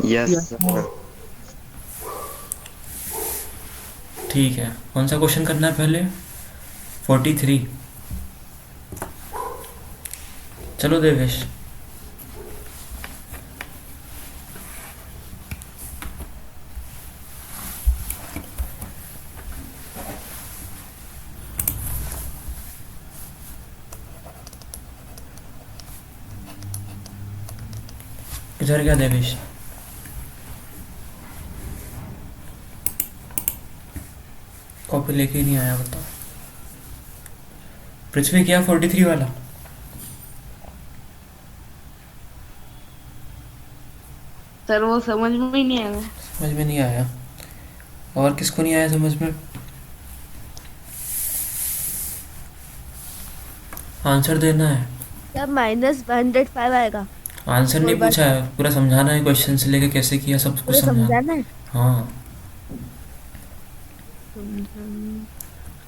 Yes yes sir. ठीक है, कौन सा क्वेश्चन करना है पहले? 43। चलो देवेश। इधर क्या देवेश? कॉपी लेके ही नहीं आया, बताओ। पृथ्वी क्या 43 वाला? सर वो समझ में ही नहीं आया। समझ में नहीं आया? और किसको नहीं आया समझ में? आंसर देना है। सर -105 आएगा। आंसर फोर नहीं बाय पूछा है, पूरा समझाना है, क्वेश्चन से लेके कैसे किया सब कुछ पूरा समझाना। समझाना है। हाँ।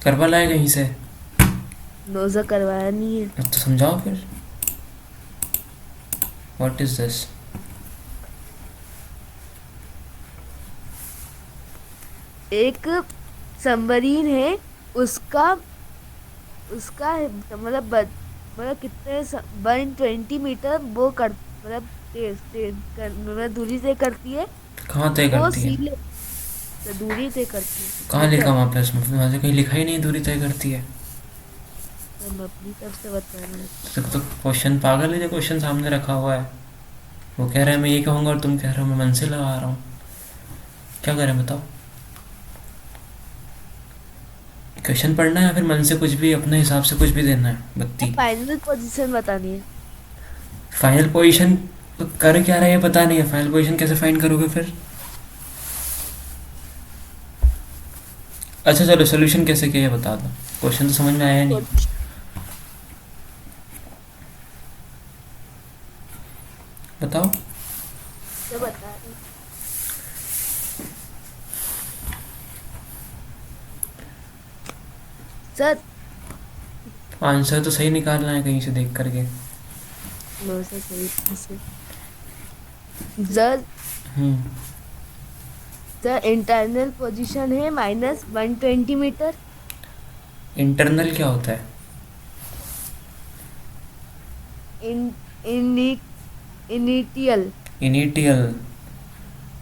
करवा लाए कहीं से? नोजा करवाया नहीं है। अब तो समझाओ फिर। What is this? एक सबमरीन है, उसका उसका मतलब कितने 120 मीटर वो कर मतलब मतलब दूरी तय करती है। कहाँ तय वो करती है? सी ले तो दूरी तय करती है कहाँ लिखा मीटर। वहाँ पे? उसमें वहाँ से कहीं लिखा ही नहीं दूरी तय करती है। तो हम अपनी तरफ से बता रहे हैं। तो क्वेश्चन पागल है जो क्वेश्चन सामने रखा हुआ है। वो कह रहा है मैं ये कहूँगा और तुम कह रहे हो मैं मन से लगा रहा हूँ। क्या करें बताओ? क्वेश्चन पढ़ना है या फिर मन से कुछ भी अपने हिसाब से कुछ भी देना है? अब बत्ती। फाइनल पोजीशन बतानी है। फाइनल पोजीशन कर क्या रहा है ये पता नहीं है, फाइनल पोजीशन कैसे फाइंड करोगे फिर? अच्छा चलो, सोल्यूशन कैसे किया ये बता दो। क्वेश्चन तो समझ में आया नहीं। बताओ। तो बता रहे हैं। सर आंसर तो सही निकालना है कहीं से देख करके। नो सर सही से। सर हम्म। सर इंटरनल पोजीशन है -120 मीटर। इंटरनल क्या होता है? इन इनी इनिटियल इनिटियल?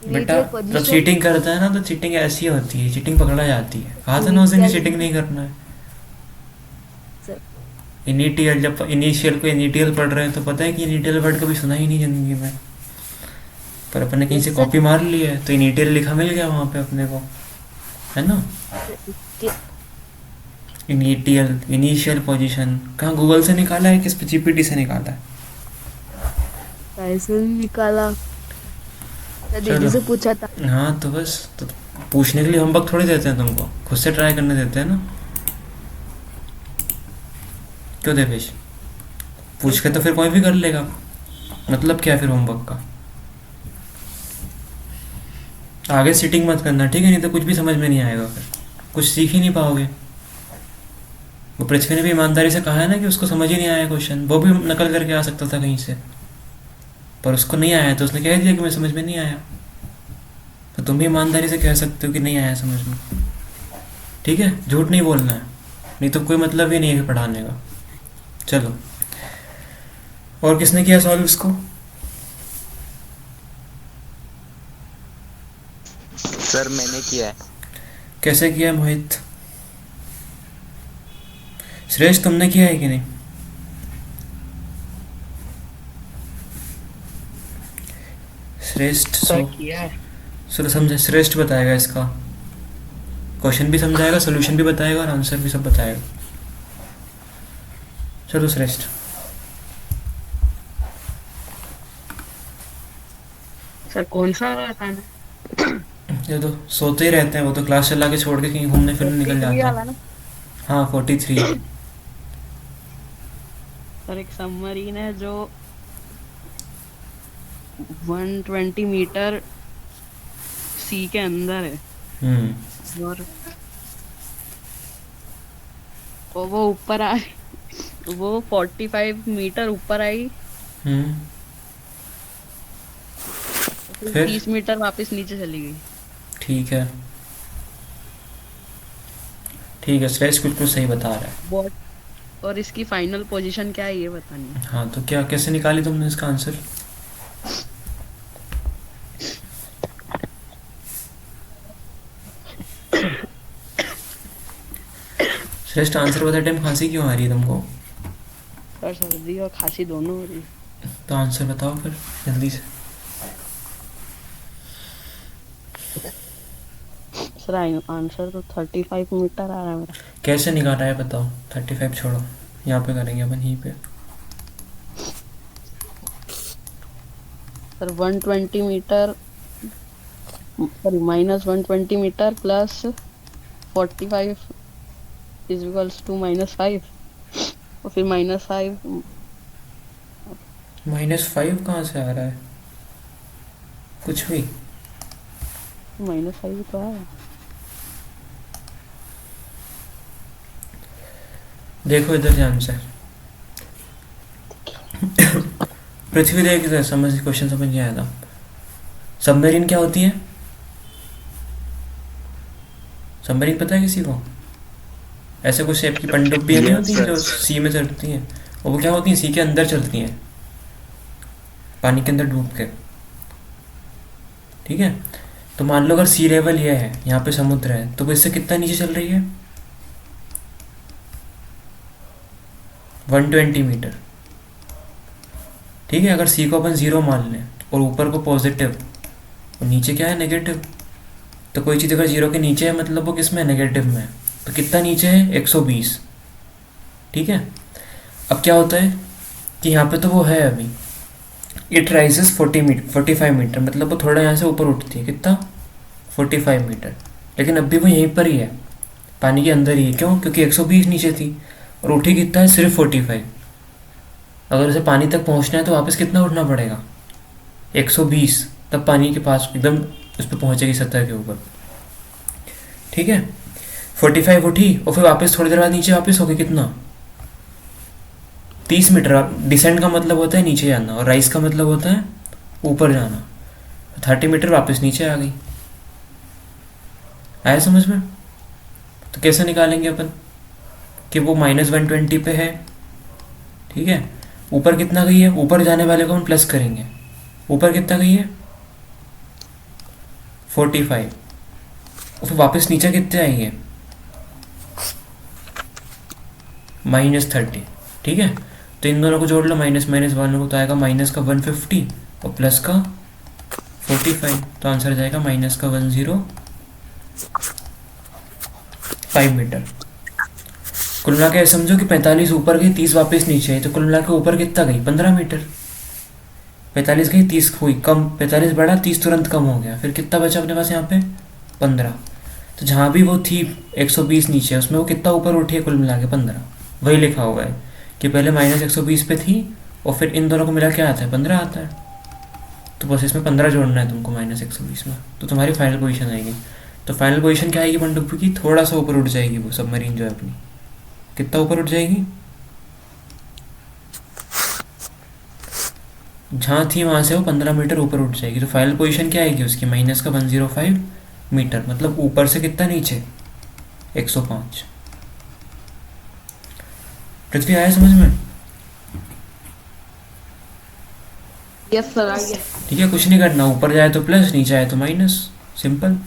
बेटा इनिटियल जब पोजीशन। चीटिंग करता है ना तो चीटिंग ऐसी होती है, चीटिंग पकड़ा जाती है। कहा था ना उसे कि इनिटियल चीटिंग नहीं करना है। सर। इनिटियल, जब इनिशियल को इनिटियल पढ़ रहे हैं तो पता है कि इनिटियल वर्ड कभी सुना ही नहीं जिंदगी में, पर अपने कहीं से यस सर। कॉपी मार ली है तो इनिटियल लिखा मिल गया वहाँ पे अपने को, है ना। इसके इनिटियल, इनिशियल पोजीशन कहाँ गूगल से निकाला है, किस जीपीटी से निकाला है? पैसे निकाला। सर दीदी चलो। से पूछा था। हाँ तो बस, तो पूछने के लिए होमवर्क थोड़ी देते हैं तुमको, खुद से ट्राई करने देते हैं ना। क्यों देवेश? पूछ यस के तो सर। फिर कोई भी कर लेगा, मतलब क्या है फिर होमवर्क का? आगे सीटिंग मत करना ठीक है, नहीं तो कुछ भी समझ में नहीं आएगा, फिर कुछ सीख ही नहीं पाओगे। वो पृथ्वी ने भी ईमानदारी से कहा है ना कि उसको समझ ही नहीं आया क्वेश्चन, वो भी नकल करके आ सकता था कहीं से, पर उसको नहीं आया तो उसने कह दिया कि मैं समझ में नहीं आया। तो तुम भी ईमानदारी से कह सकते हो कि नहीं आया समझ में। ठीक है, झूठ नहीं बोलना है, नहीं तो कोई मतलब ही नहीं है पढ़ाने का। चलो, और किसने किया सॉल्व इसको? सर मैंने किया है। कैसे किया है मोहित? श्रेष्ठ तुमने किया है कि नहीं? श्रेष्ठ सर किया है। सो समझे, श्रेष्ठ बताएगा इसका, क्वेश्चन भी समझाएगा, सोल्यूशन भी बताएगा और आंसर भी सब बताएगा। चलो श्रेष्ठ। सर कौन सा बताना? ये तो सोते ही रहते हैं, वो तो क्लास चला के छोड़ के कहीं घूमने फिरने निकल 43 जाते वाला हैं। ना। हाँ 43। सर एक सबमरीन है जो 120 मीटर सी के अंदर है। हम्म। और वो ऊपर आए, वो 45 मीटर ऊपर आई। हम्म। फिर 30 मीटर वापस नीचे चली गई। ठीक है, ठीक है, श्रेष्ठ बिल्कुल सही बता रहा है। बॉट और इसकी फाइनल पोजीशन क्या है ये बतानी है। हाँ, तो क्या कैसे निकाली तुमने इसका आंसर? श्रेष्ठ, आंसर बताते टाइम खांसी क्यों आ रही है तुमको? सर सर्दी और खांसी दोनों हो रही है। तो आंसर बताओ फिर जल्दी से। सर आंसर तो 35 मीटर आ रहा है मेरा। कैसे निकाला है बताओ? 35 छोड़ो, यहाँ पे करेंगे अपन, यहीं पे। Sir 120 metre, sorry -120 metre plus 45 is equals to -5 और फिर -5 -5 कहाँ से आ रहा है? कुछ भी। -5 तो है। देखो इधर ध्यान से। पृथ्वी देख इधर, समझ क्वेश्चन समझ नहीं आया था। सबमरीन क्या होती है? सबमरीन पता है किसी को? ऐसे कुछ शेप की पनडुब्बियां नहीं Yes, होती sir. जो सी में चलती हैं, और वो क्या होती हैं? सी के अंदर चलती हैं, पानी के अंदर डूब के। ठीक है, तो मान लो अगर सी लेवल ये है, यहाँ पे समुद्र है, तो वो इससे कितना नीचे चल रही है? 120 मीटर। ठीक है, अगर सी को अपन 0 मान लें और ऊपर को पॉजिटिव और नीचे क्या है? नेगेटिव। तो कोई चीज़ अगर 0 के नीचे है मतलब वो किस में? नेगेटिव में है। तो कितना नीचे है? 120। ठीक है, अब क्या होता है कि यहाँ पे तो वो है अभी, इट राइजेस 45 मीटर, मतलब वो थोड़ा यहाँ से ऊपर उठती है। कितना? 45 मीटर। लेकिन अभी वो यहीं पर ही है, पानी के अंदर ही है। क्यों? क्योंकि 120 नीचे थी और उठी कितना है? सिर्फ 45। अगर उसे पानी तक पहुँचना है तो वापस कितना उठना पड़ेगा? 120, तब पानी के पास एकदम उस पर पहुँचेगी, सतह के ऊपर। ठीक है, 45 उठी और फिर वापस थोड़ी देर बाद नीचे वापस हो गई। कितना? 30 मीटर। डिसेंड का मतलब होता है नीचे जाना और राइज का मतलब होता है ऊपर जाना। 30 मीटर वापस नीचे आ गई। आया समझ में? तो कैसे निकालेंगे अपन कि वो -120 पे है? ठीक है, ऊपर कितना गई है? ऊपर जाने वाले को हम प्लस करेंगे। ऊपर कितना गई है? 45। और फिर वापस नीचे कितने आएंगे? -30। ठीक है, तो इन दोनों को जोड़ लो, माइनस माइनस वालों को, तो आएगा माइनस का 150 और प्लस का 45। तो आंसर जाएगा माइनस का 105 मीटर। कुल मिला के समझो कि 45 ऊपर गई, 30 वापस नीचे आई, तो कुल मिला के ऊपर कितना गई? 15 मीटर। 45 गई, 30 हुई कम, 45 बढ़ा, 30 तुरंत कम हो गया। फिर कितना बचा अपने पास यहाँ पे? 15। तो जहाँ भी वो थी 120 नीचे, उसमें वो कितना ऊपर उठी है? कुल मिला के 15। वही लिखा हुआ है कि पहले -120 पे थी और फिर इन दोनों को मिला क्या आता है? 15 आता है। तो बस इसमें 15 जोड़ना है तुमको -120 में, तो तुम्हारी फाइनल पोजीशन आएगी। तो फाइनल पोजीशन क्या आएगी पनडुब्बी की? थोड़ा सा ऊपर उठ जाएगी वो सबमरीन जो है अपनी। कितना ऊपर उठ जाएगी? जहाँ थी वहाँ से वो 15 मीटर ऊपर उठ जाएगी। तो फाइनल पोजीशन क्या आएगी उसकी? माइनस का 105 मीटर, मतलब ऊपर से कितना नीचे? 105। पृथ्वी आया समझ में? यस सर, आ गया। ठीक है, कुछ नहीं करना, ऊपर जाए तो प्लस, नीचे आए तो माइनस, सिंपल।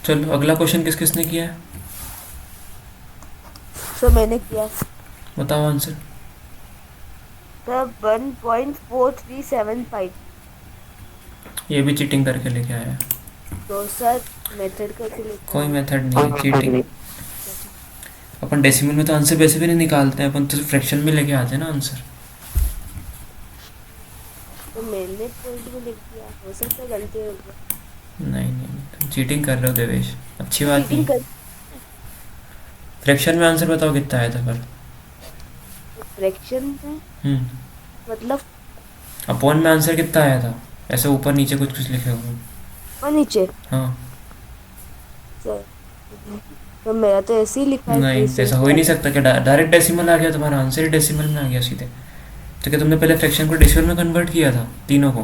चलो अगला क्वेश्चन किस किसने किया है? सर मैंने किया। बताओ आंसर। सर 1.4375। ये भी चीटिंग करके लेके आया है। तो सर मेथड करके लेते कोई मेथड नहीं है, चीटिंग। अपन डेसिमल में तो आंसर वैसे भी नहीं निकालते हैं, अपन तो फ्रैक्शन में लेके आते हैं ना आंसर। तो मैंने पॉइंट में लिख दिया, हो सकता है गलती हो गई। नहीं नहीं, तुम चीटिंग कर रहे हो देवेश, अच्छी बात नहीं। चीटिंग कर। फ्रैक्शन में आंसर बताओ कितना आया था पर। फ्रैक्शन में मतलब अपॉन में आंसर कितना आया था? ऐसे ऊपर नीचे कुछ कुछ लिखे हुए। और नीचे हाँ, सर, तो मेरा तो ऐसे ही लिखा है। नहीं ऐसा हो ही नहीं सकता कि डायरेक्ट डेसिमल आ गया, तुम्हारा आंसर ही डेसिमल में आ गया सीधे। तो क्या तुमने पहले फ्रैक्शन को डेसिमल में कन्वर्ट किया था तीनों को?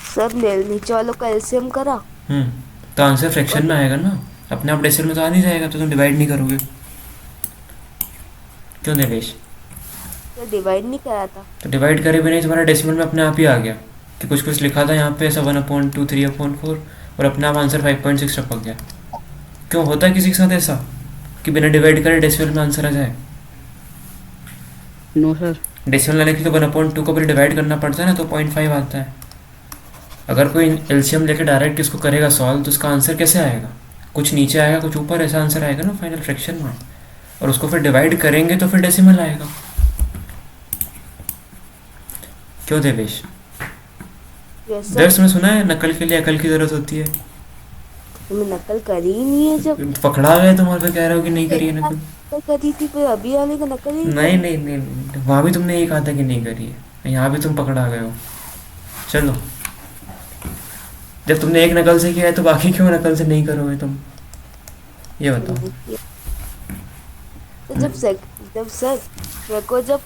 सर नीचे वालों का एलसीएम करा। तो आंसर फ्रैक्शन में आएगा ना, अपने आप डेसिमल में तो आ नहीं जाएगा, तो तुम डिवाइड नहीं करोगे। क्यों देवेश? तो डिवाइड नहीं करा था। तो डिवाइड करे भी नहीं, तुम्हारा डेसिमल में अपने आप ही आ गया कि कुछ कुछ लिखा था यहाँ पे ऐसा 1/2 3/4 और अपने आप आंसर 5.6 टपक गया। क्यों होता है किसी के साथ ऐसा कि बिना डिवाइड करे डेसिमल में आंसर आ जाए? No sir. डेसिमल लाने के लिए 1/2 को पहले डिवाइड करना पड़ता है ना, तो 0.5 आता है। अगर कोई एलसीएम लेके डायरेक्ट इसको करेगा सॉल्व, तो उसका आंसर कैसे आएगा? कुछ नीचे आएगा कुछ ऊपर, ऐसा आंसर आएगा ना फाइनल फ्रैक्शन में। और उसको फिर डिवाइड करेंगे तो फिर डेसिमल आएगा। क्यों देवेश? Yes sir. दर्स में सुना है नकल के लिए अकल की ज़रूरत होती है। तुमने नकल करी ही नहीं है। जब पकड़ा गया तुम और फिर कह रहे हो कि नहीं करी है नकल। नकल करी थी फिर अभी वाले का नकल ही नहीं नहीं नहीं, नहीं। वहाँ भी तुमने ये कहा था कि नहीं करी है, यहाँ भी तुम पकड़ा गए हो। चलो, जब तुमने एक नकल से किया है तो बाकी क्यों नकल से नहीं करोगे तुम, ये बताओ। तो जब सर मेरे को जब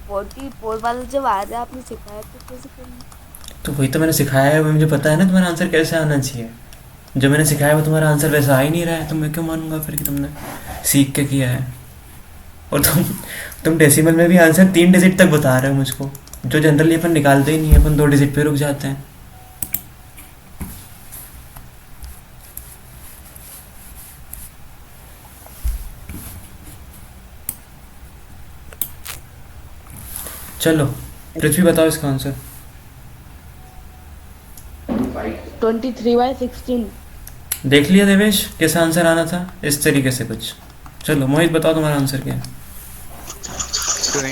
44 वाला जब आ रहा आपने सिखाया तो कैसे करना? तो वही तो मैंने सिखाया है, वो मुझे पता है ना तुम्हारा आंसर कैसे आना चाहिए। जो मैंने सिखाया वो तुम्हारा आंसर वैसा आ ही नहीं रहा है, तो मैं क्यों मानूंगा फिर कि तुमने सीख के किया है। और तुम डेसिमल में भी आंसर 3 डिजिट तक बता रहे हो मुझको, जो जनरली अपन निकालते ही नहीं है, अपन 2 डिजिट पे रुक जाते हैं। चलो पृथ्वी बताओ इसका आंसर। 23/16। देख लिया देवेश कैसा आंसर आना था, इस तरीके से कुछ। चलो मोहित बताओ तुम्हारा आंसर क्या है?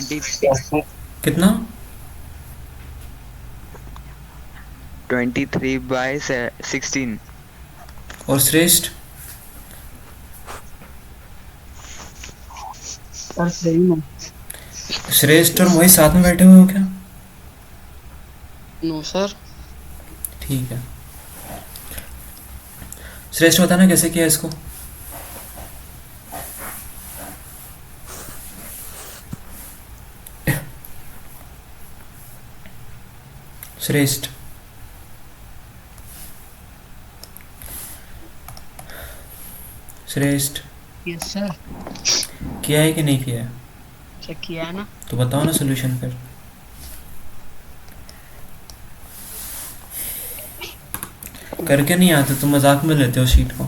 20 कितना? 23/16। और श्रेष्ठ? सर सही में। श्रेष्ठ और मोहित साथ में बैठे हुए हो क्या? No sir. ठीक है, श्रेष्ठ बताना कैसे किया इसको। श्रेष्ठ श्रेष्ठ यस सर। किया है कि नहीं किया है? चेक किया है ना। तो बताओ ना सोल्यूशन फिर। करके नहीं आते, तुम मजाक में लेते हो शीट को।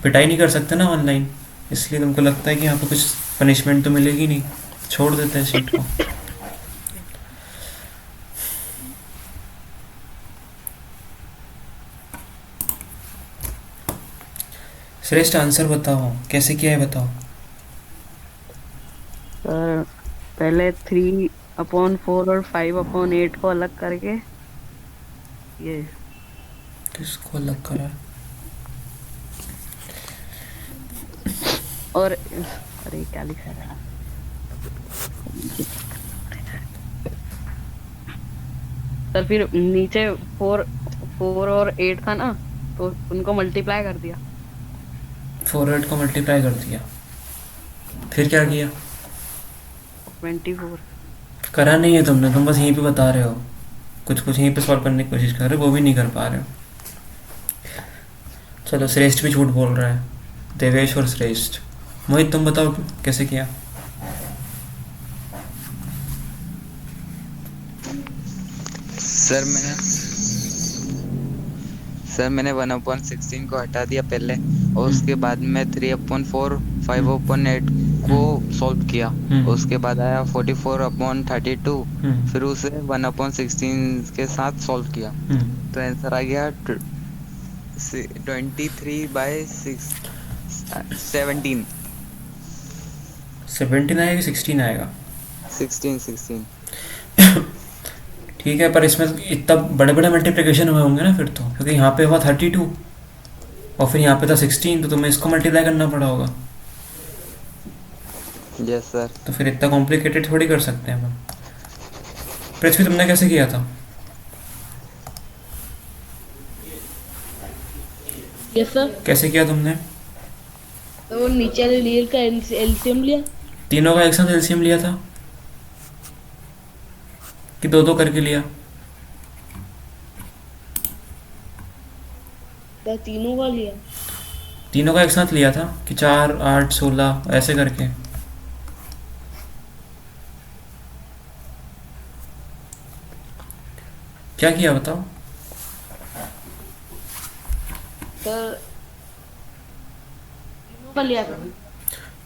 पिटाई नहीं कर सकते ना ऑनलाइन, इसलिए तुमको लगता है कि यहाँ पे कुछ पनिशमेंट तो मिलेगी नहीं, छोड़ देते हैं शीट को। श्रेष्ठ आंसर बताओ कैसे किया है, बताओ। सर पहले 3/4 और 5/8 को अलग करके ये किसको अलग करा? और अरे क्या लिखा है सर, फिर नीचे 4 और 8 था ना, तो उनको मल्टीप्लाई कर दिया। 4 को मल्टीप्लाई कर दिया, फिर क्या किया? 24। करा नहीं है तुमने, तुम बस यहीं पे बता रहे हो, कुछ कुछ यहीं पे सॉल्व करने की कोशिश कर रहे हो, वो भी नहीं कर पा रहे हो। चलो श्रेष्ठ भी झूठ बोल रहा है, देवेश और श्रेष्ठ। मोहित तुम बताओ कैसे किया। सर मैंने 1/16 को हटा दिया पहले, और उसके बाद में 3/4 5/8 को सॉल्व किया। उसके बाद आया 44/32, फिर उसे 1/16 के साथ सॉल्व किया, तो आंसर आ गया 23/17। 17 आएगा कि 16 आएगा? 16। ठीक है, पर इसमें इतना बड़े बड़े मल्टीप्लिकेशन हुए होंगे ना फिर तो, क्योंकि यहाँ पे हुआ 32 और फिर यहाँ पे था 16, तो तुम्हें इसको मल्टीप्लाई करना पड़ा होगा। Yes sir. तो फिर इतना कॉम्प्लिकेटेड थोड़ी कर सकते हैं हम। पृथ्वी तुमने कैसे किया था? Yes sir. कैसे किया तुमने? तो वो नीचे वाले लील का एलसीएम लिया। तीनों का एक साथ एलसीएम लिया था कि दो दो करके लिया? तो तीनों का लिया। तीनों का एक साथ लिया था कि 4 8 16 ऐसे करके? क्या किया बताओ? सर तीनों का लिया था।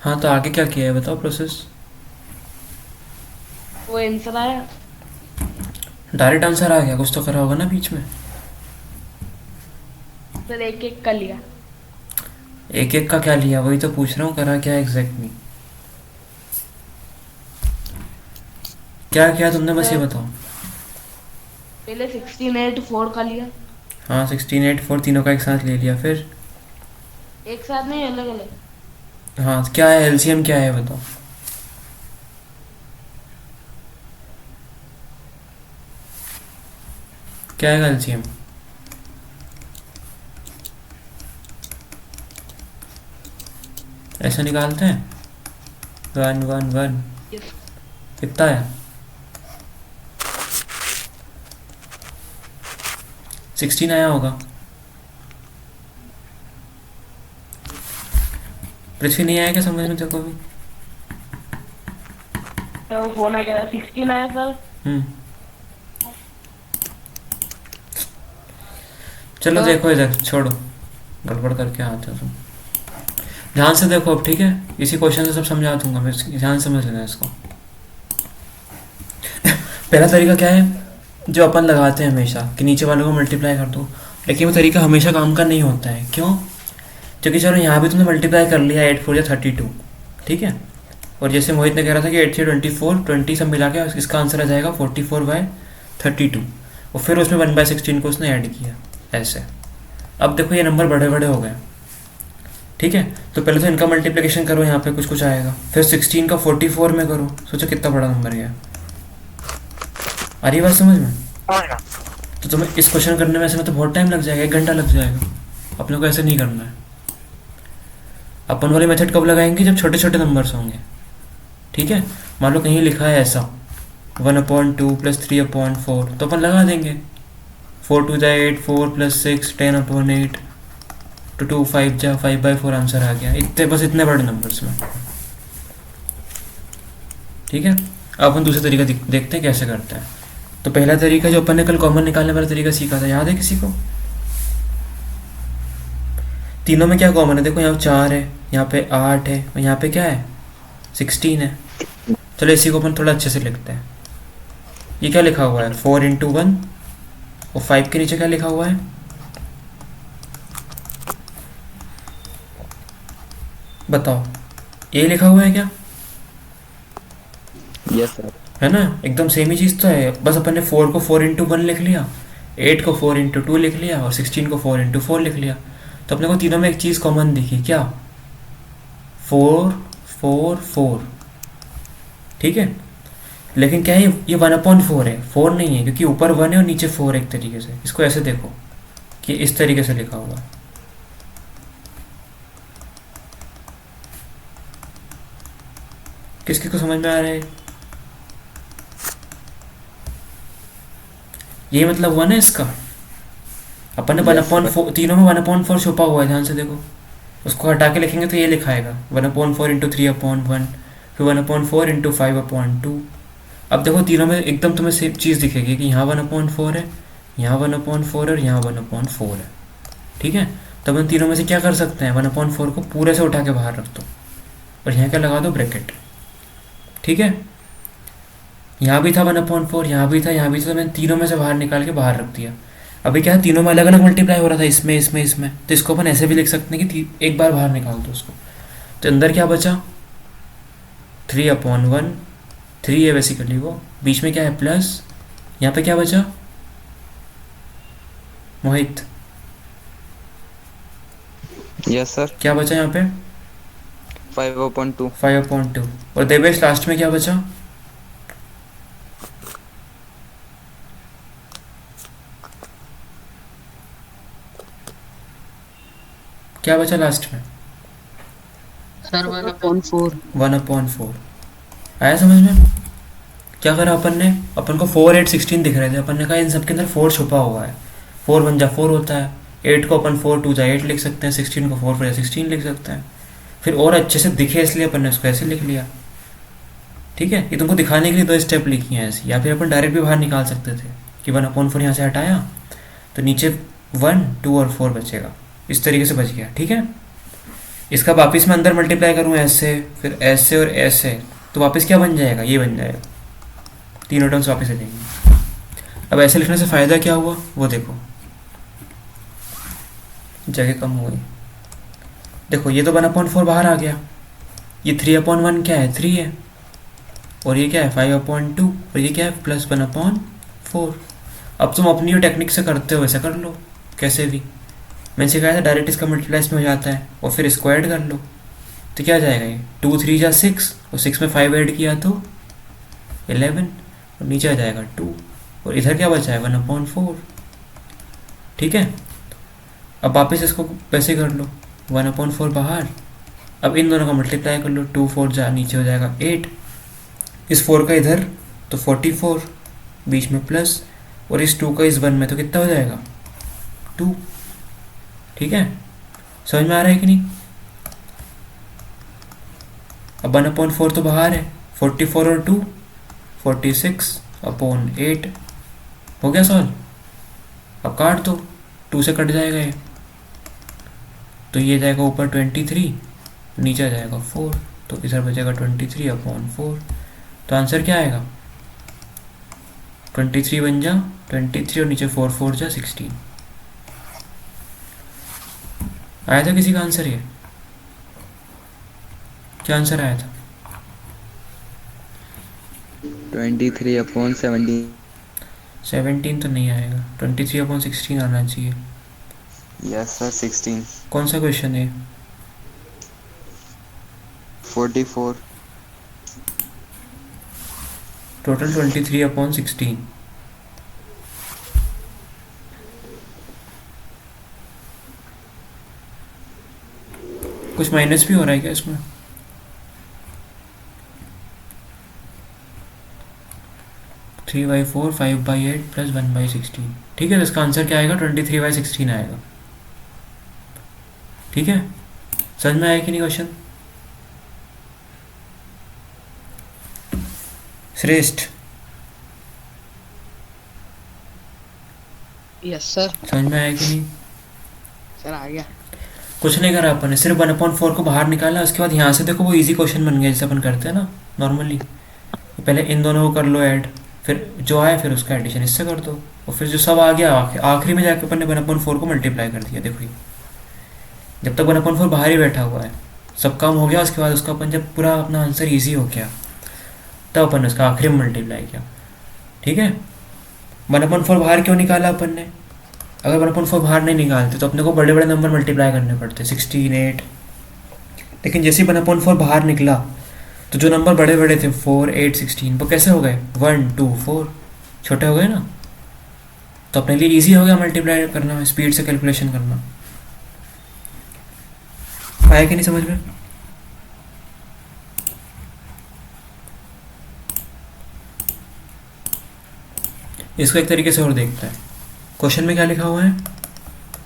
हाँ तो आगे क्या किया है बताओ प्रोसेस। वो आंसर आया। डायरेक्ट आंसर आ गया? कुछ तो करा होगा ना बीच में। सर एक एक का लिया। एक एक का क्या लिया? वही तो पूछ रहा हूँ, करा क्या एग्जैक्टली? क्या किया तुमने बस ये सर बताओ। पहले 16 8 4 का लिया। हाँ 16 8 4 तीनों का एक साथ ले लिया, फिर? एक साथ नहीं, अलग अलग। हाँ क्या है एलसीएम, क्या है बताओ। क्या है एलसीएम? ऐसा निकालते हैं 1 1 1। यस। कितना है? 16 आया होगा। पृथ्वी नहीं आया क्या समझ में तेरे को भी? तो वो फोन आ गया, 16 आया सर। हम्म। चलो तो देखो इधर, छोड़ो गड़बड़ करके आते हो तुम। ध्यान से देखो अब, ठीक है? इसी क्वेश्चन से सब समझा दूंगा मैं, ध्यान समझ लेना इसको। पहला तरीका क्या है जो अपन लगाते हैं हमेशा, कि नीचे वालों को मल्टीप्लाई कर दो, लेकिन वो तरीका हमेशा काम का नहीं होता है। क्यों? क्योंकि चलो यहाँ भी तुमने मल्टीप्लाई कर लिया 8 4 या 32, ठीक है? और जैसे मोहित ने कह रहा था कि 8 से 24 20 सब मिला के इसका आंसर आ जाएगा 44/32, और फिर उसमें 1/16 को उसने ऐड किया ऐसे। अब देखो ये नंबर बड़े बड़े हो गए, ठीक है? तो पहले तो इनका मल्टीप्लिकेशन करो, यहाँ पे कुछ कुछ आएगा, फिर 16 का 44 में करो, सोचो कितना बड़ा नंबर गया। आ रही बात समझ में? तो तुम्हें इस क्वेश्चन करने में ऐसे में तो बहुत टाइम लग जाएगा, 1 घंटा लग जाएगा। अपने को ऐसे नहीं करना है। अपन वाले मेथड कब लगाएंगे? जब छोटे छोटे नंबर्स होंगे, ठीक है? मान लो कहीं लिखा है ऐसा 1/2 + 3/4, तो अपन लगा देंगे 4 2 8 4 + 6 10/8 to 2 5 5/4 आंसर आ गया। इतने, बस इतने बड़े नंबर्स में, ठीक है? अब अपन दूसरा तरीका देखते हैं कैसे करते हैं। तो पहला तरीका जो अपन ने कल कॉमन निकालने वाला तरीका सीखा था, याद है किसी को? तीनों में क्या कॉमन है? देखो यहाँ 4 है, यहाँ पे 8 है, और यहाँ पे क्या है 16 है। चलो इसी को अपन थोड़ा अच्छे से लिखते हैं। ये क्या लिखा हुआ है? 4 × 1, और 5 के नीचे क्या लिखा हुआ है? बताओ, ये लिखा हुआ है क्या? Yes sir. है ना? एकदम सेम ही चीज़ तो है, बस अपन ने 4 को 4 × 1 लिख लिया, 8 को 4 × 2 लिख लिया, और 16 को 4 × 4 लिख लिया। तो अपने को तीनों में एक चीज़ कॉमन दिखी, क्या? 4 4 4, ठीक है? लेकिन क्या है, ये 1/4 है, 4 नहीं है, क्योंकि ऊपर 1 है और नीचे 4 है। एक तरीके से इसको ऐसे देखो कि इस तरीके से लिखा हुआ है। किसकी को समझ में आ रहा है? यही मतलब हुआ ना इसका। अपन ने 1/4, तीनों में 1/4 छुपा हुआ है, ध्यान से देखो। उसको हटा के लिखेंगे तो ये लिखाएगा 1/4 × 3/1, फिर 1/4 × 5/2। अब देखो तीनों में एकदम तुम्हें सेम चीज़ दिखेगी कि यहाँ 1/4 है, यहाँ 1/4 है, और यहाँ 1/4 है, ठीक है? तो अपन तीनों में से क्या कर सकते हैं? 1/4 को पूरे से उठा के बाहर रख दो, और यहाँ क्या लगा दो? ब्रैकेट, ठीक है? यहाँ भी था 1/4, यहाँ भी था, यहाँ भी था, तो मैंने तीनों में से बाहर निकाल के बाहर रख दिया। अभी क्या है, तीनों में अलग अलग मल्टीप्लाई हो रहा था, इसमें इसमें इसमें, तो इसको अपन ऐसे भी लिख सकते हैं कि एक बार बाहर निकाल दो उसको। तो अंदर क्या बचा? 3/1, 3 है बेसिकली वो, बीच में क्या है प्लस, यहाँ पे क्या बचा मोहित? Yes sir. क्या बचा यहाँ पे? 5/2। 5/2, और देवेश लास्ट में क्या बचा? क्या बचा लास्ट में? सर 1/4। 1/4 आया समझ में? क्या करा अपन ने, अपन को 4 8 16 दिख रहे थे, अपन ने कहा इन सब के अंदर 4 छुपा हुआ है। 4 1 जा 4 होता है, 8 को अपन 4 2 जा 8 लिख सकते हैं, 16 को 4 4 जा 16 लिख सकते हैं। फिर और अच्छे से दिखे इसलिए अपन ने उसको ऐसे लिख लिया। ठीक है, ये तुमको दिखाने के लिए 2 स्टेप लिखी हैं ऐसी, या फिर अपन डायरेक्ट भी बाहर निकाल सकते थे कि 1/4 यहाँ से हटाया तो नीचे 1 2 और 4 बचेगा, इस तरीके से बच गया। ठीक है, इसका वापस मैं अंदर मल्टीप्लाई करूँ ऐसे, फिर ऐसे और ऐसे, तो वापस क्या बन जाएगा, ये बन जाएगा, तीनों टर्म्स वापस आ जाएंगे। अब ऐसे लिखने से फ़ायदा क्या हुआ वो देखो, जगह कम हो गई। देखो ये तो 1/4 बाहर आ गया, ये 3/1 क्या है, 3 है, और ये क्या है 5/2, और ये क्या है +1/4। अब तुम अपनी टेक्निक से करते हो वैसा कर लो, कैसे भी। मैंने सिखाया था डायरेक्ट इसका मल्टीप्लाइज में हो जाता है और फिर स्क्वायर्ड कर लो, तो क्या आ जाएगा ये 2 3 जा 6, और 6 में 5 ऐड किया तो 11, और नीचे आ जाएगा 2, और इधर क्या बचा है 1/4। ठीक है, अब वापस इसको वैसे कर लो, 1/4 बाहर, अब इन दोनों का मल्टीप्लाई कर लो, 2 4 जा नीचे हो जाएगा 8, इस 4 का इधर तो 44, बीच में प्लस, और इस 2 का इस 1 में तो कितना हो जाएगा 2। ठीक है, समझ में आ रहा है कि नहीं? अब 1/4 तो बाहर है, 44 और 2 46/8 हो गया सॉल्व। अब काट दो, 2 से कट जाएगा ये, तो ये जाएगा ऊपर 23, नीचे आ जाएगा 4, तो इधर बचेगा 23/4। तो आंसर क्या आएगा 23 बन जा 23, और नीचे 4 4 जा 16। आया था किसी का आंसर, ये क्या आंसर आया था? 23/17। 17 तो नहीं आएगा, 23/16 आना चाहिए। Yes sir 16। कौन सा क्वेश्चन है? 44। टोटल 23/16। कुछ माइनस भी हो रहा है क्या इसमें? Three by 4 5/8 + 1/16। ठीक है, तो इसका आंसर क्या आएगा 23/16 आएगा। ठीक है, समझ में आया कि नहीं क्वेश्चन? श्रेष्ठ यस सर। समझ में आया कि नहीं? सर आ गया। कुछ नहीं करा अपन ने, सिर्फ 1/4 को बाहर निकाला। उसके बाद यहाँ से देखो वो इजी क्वेश्चन बन गया जैसे अपन करते हैं ना नॉर्मली। पहले इन दोनों को कर लो ऐड, फिर जो आए फिर उसका एडिशन इससे कर दो, और फिर जो सब आ गया आखिरी में जाके अपन ने 1/4 को मल्टीप्लाई कर दिया। देखो ये जब तक 1/4 बाहर ही बैठा हुआ है, सब काम हो गया। उसके बाद उसका अपन जब पूरा अपना आंसर ईजी हो गया तब अपन ने उसका आखिरी में मल्टीप्लाई किया। ठीक है, 1/4 बाहर क्यों निकाला अपन ने? अगर 1/4 बाहर नहीं निकालते तो अपने को बड़े बड़े नंबर मल्टीप्लाई करने पड़ते, 16 8। लेकिन जैसे ही 1/4 बाहर निकला तो जो नंबर बड़े बड़े थे 4 8 16 वो कैसे हो गए 1 2 4, छोटे हो गए ना। तो अपने लिए इजी हो गया मल्टीप्लाई करना, स्पीड से कैलकुलेशन करना। आया कि नहीं समझ में? इसको एक तरीके से और देखते हैं। क्वेश्चन में क्या लिखा हुआ है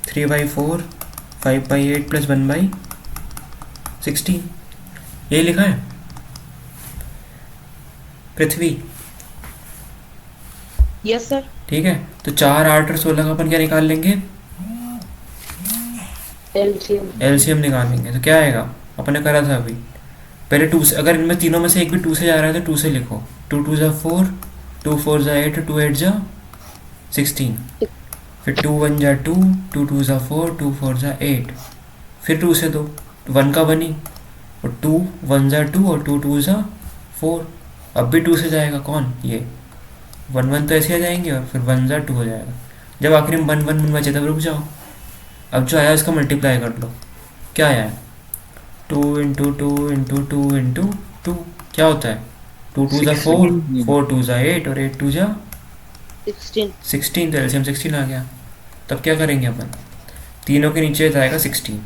3/4 5/8 + 1/16, यही लिखा है। पृथ्वी यस सर। ठीक है, तो 4 8 और 16 का अपन क्या निकाल लेंगे, एलसीएम निकालेंगे। तो क्या आएगा, अपन ने करा था अभी। पहले 2 से, अगर इनमें तीनों में से एक भी 2 से जा रहा है तो 2 से लिखो। 2 2 जा 4, 2 4 जा 8, 2 8 जा 16, फिर 2 1 जा 2, 2 2 जा 4, 2 4 जा 8, फिर 2 से दो 1 का 1 ही, और 2 1 जा 2 और 2 2 जा 4। अब भी 2 से जाएगा कौन, ये 1 1 तो ऐसे आ जाएंगे, और फिर 1 जा 2 हो जाएगा। जब आखिरी में 1 1 1 बचे तब रुक जाओ। अब जो आया उसका मल्टीप्लाई कर लो। क्या आया 2 × 2 × 2 × 2, क्या होता है 2 2 जा 4, 4 2 जा 8, और 8 2 जा 16। तो एलसीएम 16 आ गया। तब क्या करेंगे अपन, तीनों के नीचे जाएगा 16।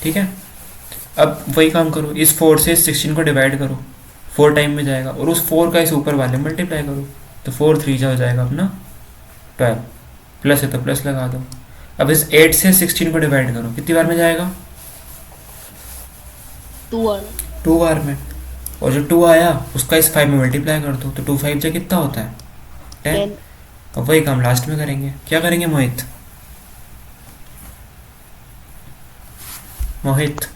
ठीक है, अब वही काम करो, इस 4 से इस 16 को डिवाइड करो, 4 टाइम में जाएगा, और उस 4 का इस ऊपर वाले मल्टीप्लाई करो, तो 4 3 हो जाएगा अपना 12, प्लस है तो प्लस लगा दो। अब इस 8 से 16 को डिवाइड करो, कितनी बार में जाएगा? 2 वाला 2 बार में, और जो 2 आया उसका इस 5 में मल्टीप्लाई कर दो, तो 2 5 से कितना होता है? 10। 10 अब वही काम लास्ट में करेंगे, क्या करेंगे मोहित? मोहित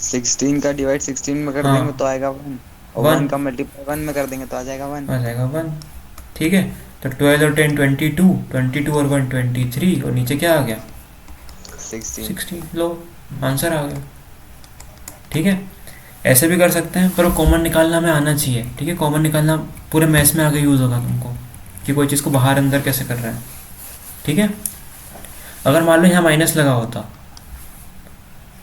16 का डिवाइड 16 में कर हाँ। देंगे तो आएगा 1, और One। 1 का मल्टीप्लाई 1 में कर देंगे तो आ जाएगा 1। आ जाएगा 1, ठीक है। तो 12 और 10 22, 22 और 1 23, और नीचे क्या आ गया? 16। लो आंसर आ गया, ठीक है। ऐसे भी कर सकते हैं, पर वो कॉमन निकालना हमें आना चाहिए, ठीक है। कॉमन निकालना पूरे मैथ्स में आगे यूज़ होगा तुमको, कि कोई चीज़ को बाहर अंदर कैसे कर रहा है, ठीक है। अगर मान लो यहाँ माइनस लगा होता,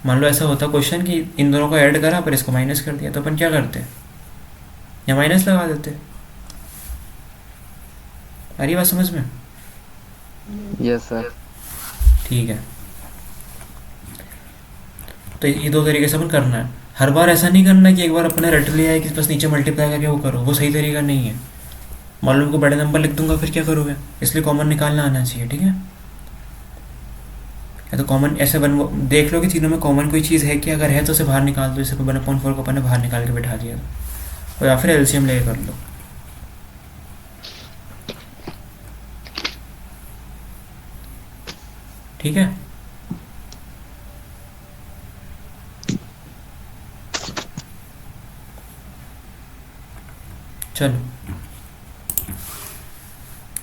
मान लो ऐसा होता क्वेश्चन कि इन दोनों को ऐड करा पर इसको माइनस कर दिया, तो अपन क्या करते? यहाँ माइनस लगा देते। आ रही बात समझ में? Yes sir. ठीक है, तो ये 2 तरीके से अपन करना है। हर बार ऐसा नहीं करना कि एक बार अपने रट लिया है कि बस नीचे मल्टीप्लाई करके वो करो, वो सही तरीका नहीं है। मान लो को बड़े नंबर लिख दूंगा फिर क्या करोगे, इसलिए कॉमन निकालना आना चाहिए, ठीक है। या तो कॉमन ऐसे देख लो कि तीनों में कॉमन कोई चीज़ है कि, अगर है तो उसे बाहर निकाल दो, जैसे 1/4 को अपन ने बाहर निकाल के बैठा दिया, और या फिर एलसीएम लेके कर लो, ठीक है। चलो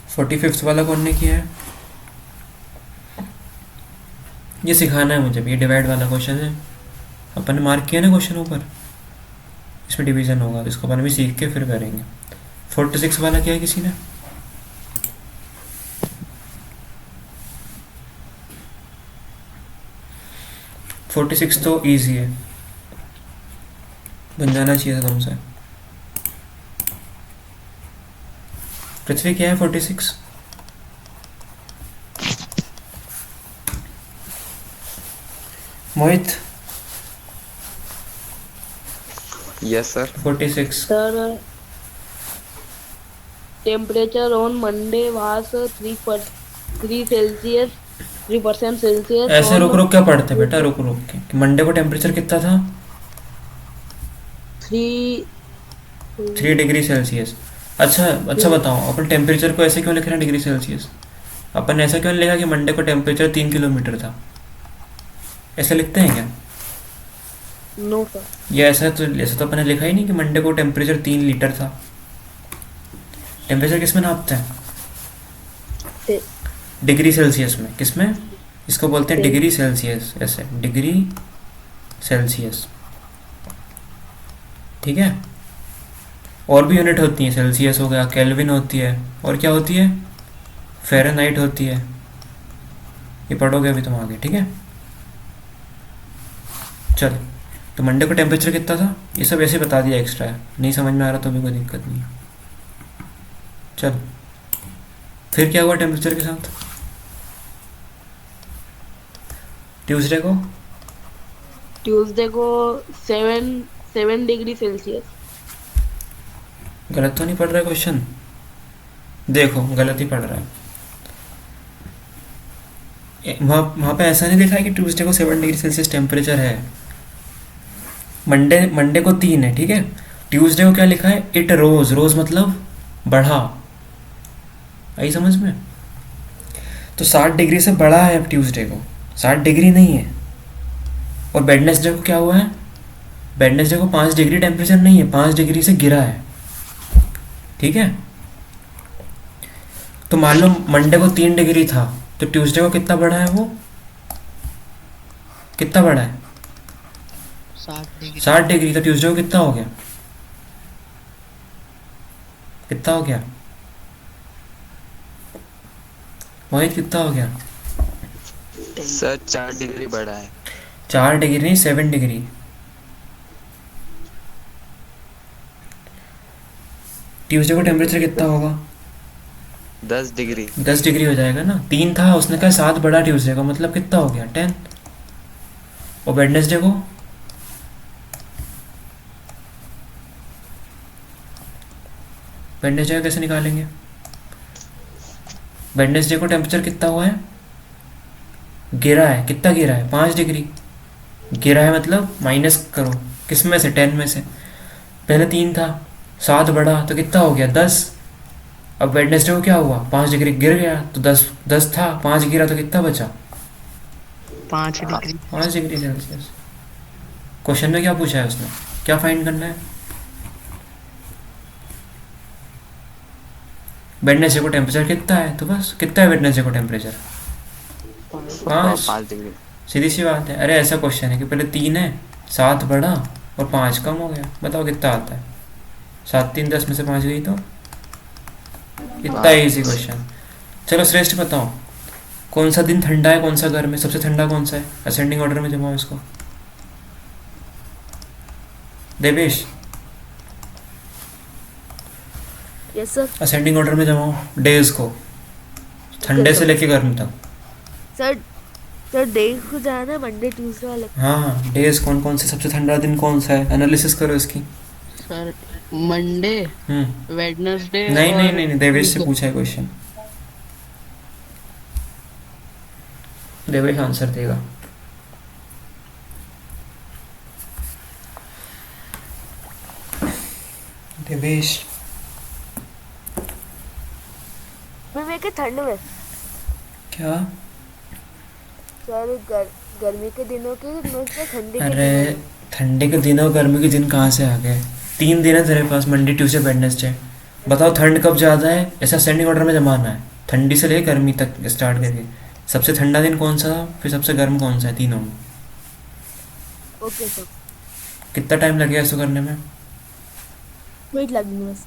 45th वाला कौन ने किया है? ये सिखाना है मुझे भी, ये डिवाइड वाला क्वेश्चन है, अपन ने मार्क किया ना क्वेश्चन ऊपर, इसमें डिवीजन होगा, तो इसको अपन भी सीख के फिर करेंगे। 46 वाला क्या है किसी ने? फोर्टी सिक्स तो ईजी है, बन जाना चाहिए था तुमसे। पृथ्वी क्या है 46? Mohit yes sir. 46 sir temperature on Monday was 3 Celsius 3% Celsius. ऐसे रुक रुक क्या पढ़ते बेटा, रुक रुक के मंडे को टेम्परेचर कितना था? 3 डिग्री सेल्सियस। अच्छा बताओ, अपन टेम्परेचर को ऐसे क्यों लिख रहे हैं डिग्री सेल्सियस? अपन ऐसा क्यों लिखा कि मंडे को टेम्परेचर 3 किलोमीटर था? ऐसे लिखते हैं क्या? नो सर, ये ऐसा तो अपन ने लिखा ही नहीं कि मंडे को टेम्परेचर 3 लीटर था। टेम्परेचर किस में नापते हैं? डिग्री सेल्सियस में। किस में? इसको बोलते हैं डिग्री सेल्सियस, ऐसे डिग्री सेल्सियस, ठीक है। और भी यूनिट होती हैं, सेल्सियस हो गया, केल्विन होती है, और क्या होती है? फ़ारेनहाइट होती है। ये पढ़ोगे अभी तुम आगे, ठीक है। चलो, तो मंडे को टेम्परेचर कितना था ये सब ऐसे बता दिया, एक्स्ट्रा है, नहीं समझ में आ रहा तो भी कोई दिक्कत नहीं है। चलो फिर क्या हुआ टेम्परेचर के साथ? ट्यूसडे ट्यूसडे को 7 डिग्री सेल्सियस। गलत तो नहीं पढ़ रहा है क्वेश्चन? देखो गलत ही पढ़ रहा है। वहाँ पे ऐसा नहीं लिखा है कि ट्यूसडे को 7 डिग्री सेल्सियस टेम्परेचर है। मंडे को 3 है, ठीक है। ट्यूसडे को क्या लिखा है? इट रोज मतलब बढ़ा। आई समझ में? तो 60 डिग्री से बढ़ा है अब ट्यूसडे को, 60 डिग्री नहीं है। और वेडनेसडे को क्या हुआ है? वेडनेसडे को 5 डिग्री टेम्परेचर नहीं है, 5 डिग्री से गिरा है, ठीक है। तो मान लो मंडे को 3 डिग्री था, तो ट्यूसडे को कितना बढ़ा है? वो कितना बढ़ा है? 60 डिग्री। तो ट्यूसडे को कितना हो गया? कितना हो गया मोहित, कितना हो गया? सर 4 डिग्री बढ़ा है। 4 डिग्री नहीं, 7 डिग्री। ट्यूसडे को टेम्परेचर कितना होगा? 10 डिग्री। 10 डिग्री हो जाएगा ना। 3 था, उसने कहा 7 बढ़ा ट्यूसडे को, मतलब कितना हो गया? 10। और वेडनेसडे को वेडनेसडे का कैसे निकालेंगे? वेडनेसडे को टेम्परेचर कितना हुआ है? गिरा है, कितना गिरा है? 5 डिग्री गिरा है, मतलब माइनस करो किस में से? 10 में से। पहले 3 था, 7 बढ़ा तो कितना हो गया? 10। अब वेडनेसडे को क्या हुआ? 5 डिग्री गिर गया तो 10 था, 5 गिरा तो कितना बचा? 5 डिग्री। 5 degree Celsius. क्वेश्चन में क्या पूछा है उसने, क्या फाइंड करना है? वेडनेसडे को टेम्परेचर कितना है, तो बस कितना है वेडनेसडे को टेम्परेचर? 5। 5 डिग्री। सीधी सी बात है। अरे ऐसा क्वेश्चन है कि पहले 3 है, 7 बढ़ा और 5 कम हो गया, बताओ कितना आता है? 7 3 10 में से 5 गई तो कितना इजी क्वेश्चन। चलो श्रेष्ठ बताओ, कौन सा दिन ठंडा है, कौन सा गर्म है? सबसे ठंडा कौन सा है? असेंडिंग ऑर्डर में जमाओ इसको। Devesh, yes sir. Ascending order में जमाओ डेज को, ठंडे से लेके गर्म तक। सर सर डे को जाना मंडे ट्यूसडे वाले। हाँ, डेज कौन कौन से, सबसे ठंडा दिन कौन सा है? एनालिसिस करो इसकी। सर मंडे, हम्म वेडनेसडे। नहीं नहीं नहीं नहीं, देवेश से पूछा है क्वेश्चन, देवेश आंसर देगा। देवेश, मैं के ठंड में क्या? सर गर्मी के दिनों के मतलब ठंडी के अरे दिनों में। ठंडी के दिनों, गर्मी के दिन कहाँ से आ गए? 3 दिन है तेरे पास, मंडे ट्यूसडे वेडनेसडे। बताओ ठंड कब ज़्यादा है, ऐसा असेंडिंग ऑर्डर में जमाना है, ठंडी से लेकर गर्मी तक स्टार्ट करके। सबसे ठंडा दिन कौन सा था, फिर सबसे गर्म कौन सा है, तीनों में। Okay sir. कितना टाइम लगेगा इसको करने में? वेट लगेगी बस।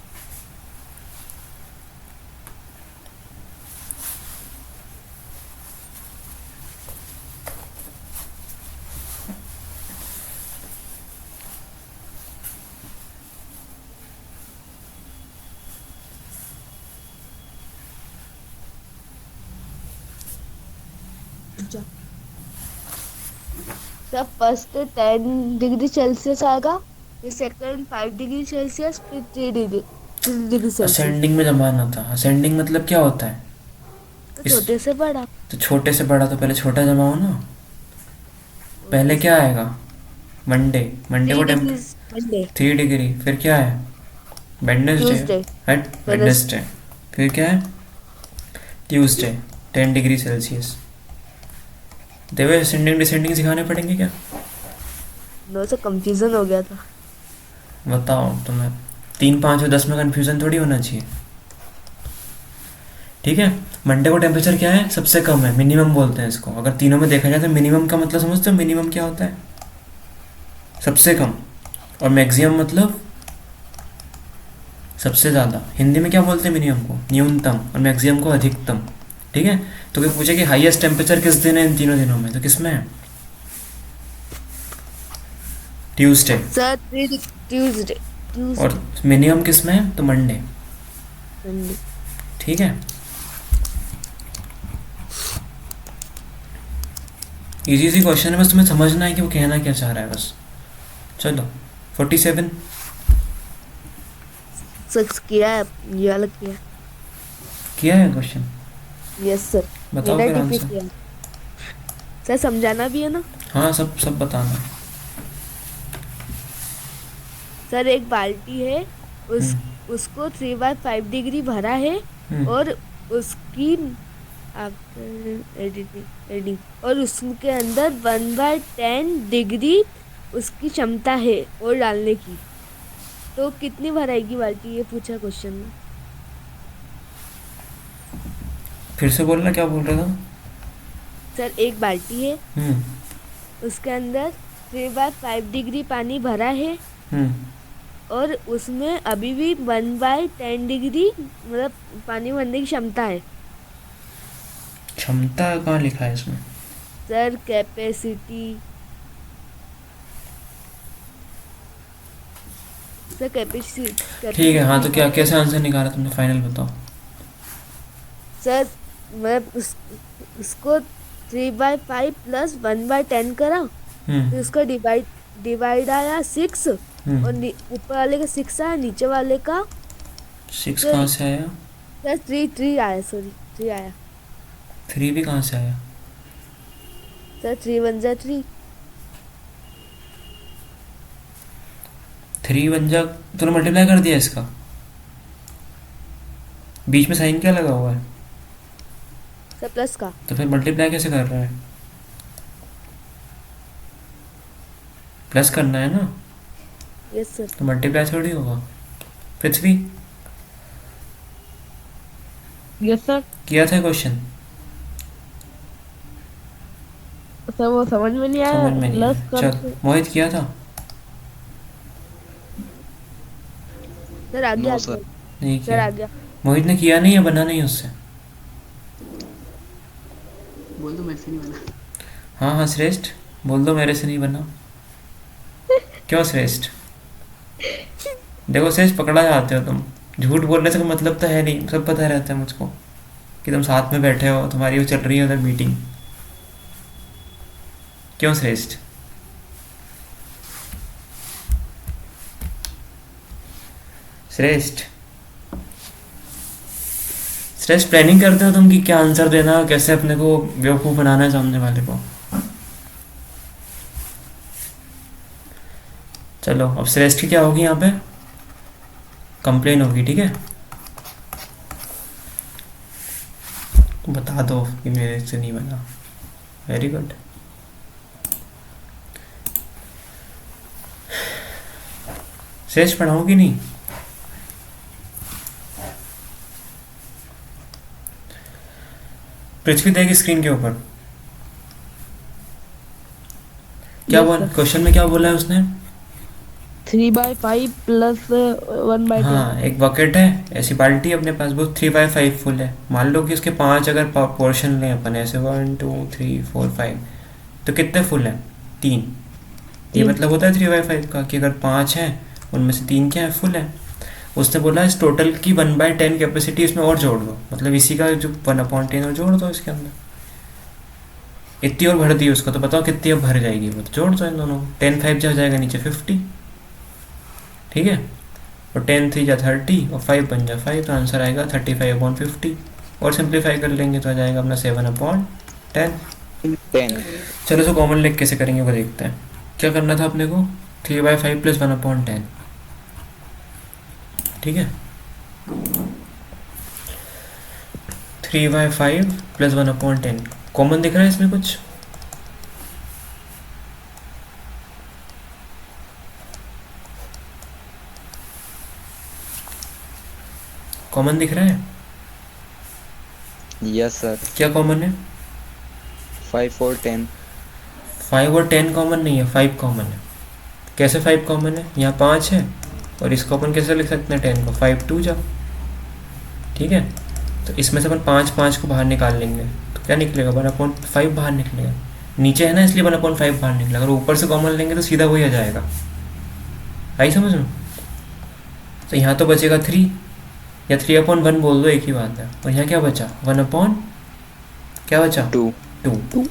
सर फर्स्ट 10 डिग्री सेल्सियस आएगा, फिर सेकंड 5 डिग्री सेल्सियस, फिर 3 डिग्री सेल्सियस। असेंडिंग में जमाना था। असेंडिंग मतलब क्या होता है? तो छोटे से बड़ा। तो छोटे से बड़ा, तो पहले छोटा जमाओ ना। पहले क्या आएगा? मंडे, मंडे को मंडे 3 डिग्री, फिर क्या है? वेडनेसडे, वेडनेसडे, फिर क्या है? Tuesday 10 degree Celsius. देवे असेंडिंग डिसेंडिंग सिखाने पड़ेंगे क्या? नो से कंफ्यूजन हो गया था। बताओ तुम्हें 3 5 और 10 में कंफ्यूजन थोड़ी होना चाहिए। ठीक है, मंडे को टेम्परेचर क्या है? सबसे कम है, मिनिमम बोलते हैं इसको। अगर तीनों में देखा जाए तो मिनिमम का मतलब समझते हो? मिनिमम क्या होता है? सबसे कम। और मैक्सिमम मतलब सबसे ज़्यादा। हिंदी में क्या बोलते हैं मिनिमम को? न्यूनतम। और मैक्सिमम को अधिकतम। ठीक है, तो कोई पूछे कि हाईएस्ट टेम्परेचर किस दिन है इन तीनों दिनों में, तो किस में है? ट्यूसडे। Sir Tuesday. और मिनिमम किस में है? तो मंडे। मंडे। ठीक है, इजी सी क्वेश्चन है, बस तुम्हें समझना है कि वो कहना क्या चाह रहा है बस। चलो 47 सच किया है, ये वाला किया है क्वेश्चन। Yes sir. बताओ मैंने फिर टिपिक आंसर। किया। सर समझाना भी है ना। हाँ, सब सब बताना। सर एक बाल्टी है, उसको 3/5 डिग्री भरा है और उसकी एडिटिंग और उसके अंदर 1/10 डिग्री उसकी क्षमता है और डालने की, तो कितनी भराएगी बाल्टी, ये पूछा क्वेश्चन में। फिर से बोलना, क्या बोल रहा था? सर एक बाल्टी है, उसके अंदर 3/5 डिग्री पानी भरा है और उसमें अभी भी 1/10 डिग्री मतलब पानी भरने की क्षमता है। क्षमता कहाँ लिखा है इसमें? Sir capacity. Sir capacity. ठीक है, हाँ तो क्या कैसे आंसर निकाला तुमने, फाइनल बताओ। सर मैं उसको 3/5 प्लस 1/10 करा, फिर उसका डिवाइड आया 6 और ऊपर वाले का 6 आया, नीचे वाले का 6 सर कहाँ से आया? सर थ्री थ्री आया, सॉरी थ्री आया। 3 भी कहाँ से आया? सर 3 वन जा 3। 3 बन जा, तूने मल्टीप्लाई कर दिया इसका? बीच में साइन क्या लगा हुआ है? सर प्लस का। तो फिर मल्टीप्लाई कैसे कर रहा है? प्लस करना है ना, यस सर। तो मल्टीप्लाई थोड़ी होगा। पृथ्वी, यस सर। किया था क्वेश्चन? सर वो समझ में नहीं आया, समझ में नहीं प्लस आया। चल, मोहित किया था? सर आ गया, नो आ सर। गया। नहीं सर आ किया। गया। मोहित ने किया नहीं है, बना नहीं उससे? बोल दो मेरे से नहीं बना। हाँ हाँ श्रेष्ठ, बोल दो मेरे से नहीं बना। क्यों श्रेष्ठ? देखो श्रेष्ठ, पकड़ा जाते हो तुम। झूठ बोलने से कोई मतलब तो है नहीं, सब पता रहता है मुझको कि तुम साथ में बैठे हो, तुम्हारी वो चल रही है उधर मीटिंग। क्यों श्रेष्ठ? श्रेष्ठ, श्रेष्ठ प्लानिंग करते हो तुम कि क्या आंसर देना, कैसे अपने को बेवकूफ़ बनाना है सामने वाले को। चलो अब श्रेष्ठ की क्या होगी यहाँ पे? कंप्लेन होगी, ठीक है? बता दो कि मेरे से नहीं बना। Very good. श्रेष्ठ पढ़ाऊँ कि नहीं? पृथ्वी देख स्क्रीन के ऊपर। क्या Yes, बोला sir. क्वेश्चन में, क्या बोला है उसने? 3/5 प्लस 1/10। हाँ, एक बकेट है, ऐसी बाल्टी अपने पास, वो 3/5 फुल है। मान लो कि उसके 5 अगर पोर्शन लें अपन, ऐसे 1 2 3 4 5, तो कितने फुल हैं? 3। ये तीन। मतलब होता है 3/5 का कि अगर 5 हैं उनमें से 3 क्या है? फुल है। उसने बोला इस टोटल की 1/10 कैपेसिटी इसमें और जोड़ दो, मतलब इसी का जो 1/10 और जोड़ दो इसके अंदर। इतनी और भर दी उसको, तो बताओ कितनी अब भर जाएगी वो, तो जोड़ दो इन दोनों। 10 5 जा जाएगा नीचे 50, ठीक है? और 10 3 जा 30 और 5 बन जा 5, तो आंसर आएगा 35/50। और सिंप्लीफाई कर लेंगे तो आ जाएगा अपना 7/10। 10। चलो इसको कॉमन लेग कैसे करेंगे वो देखते हैं। क्या करना था अपने को? 3/5 प्लस 1/10, ठीक है? 3/5 प्लस 1/10 कॉमन दिख रहा है इसमें कुछ? कॉमन दिख रहा है? Yes sir. क्या कॉमन है? 5 और 10। 5 और 10 कॉमन नहीं है, 5 कॉमन है। कैसे 5 कॉमन है? यहाँ 5 है और इसको अपन कैसे लिख सकते हैं 10 को? 5 2 जा, ठीक है? तो इसमें से अपन 5 5 को बाहर निकाल लेंगे, तो क्या निकलेगा? 1/5 बाहर निकलेगा। नीचे है ना, इसलिए 1/5 बाहर निकलेगा। अगर ऊपर से कॉमन लेंगे तो सीधा वही आ जाएगा। आई समझ में? तो यहाँ तो बचेगा 3 या 3/1 बोल दो, एक ही बात है। और यहाँ क्या बचा? 1/, क्या बचा? 2। 2।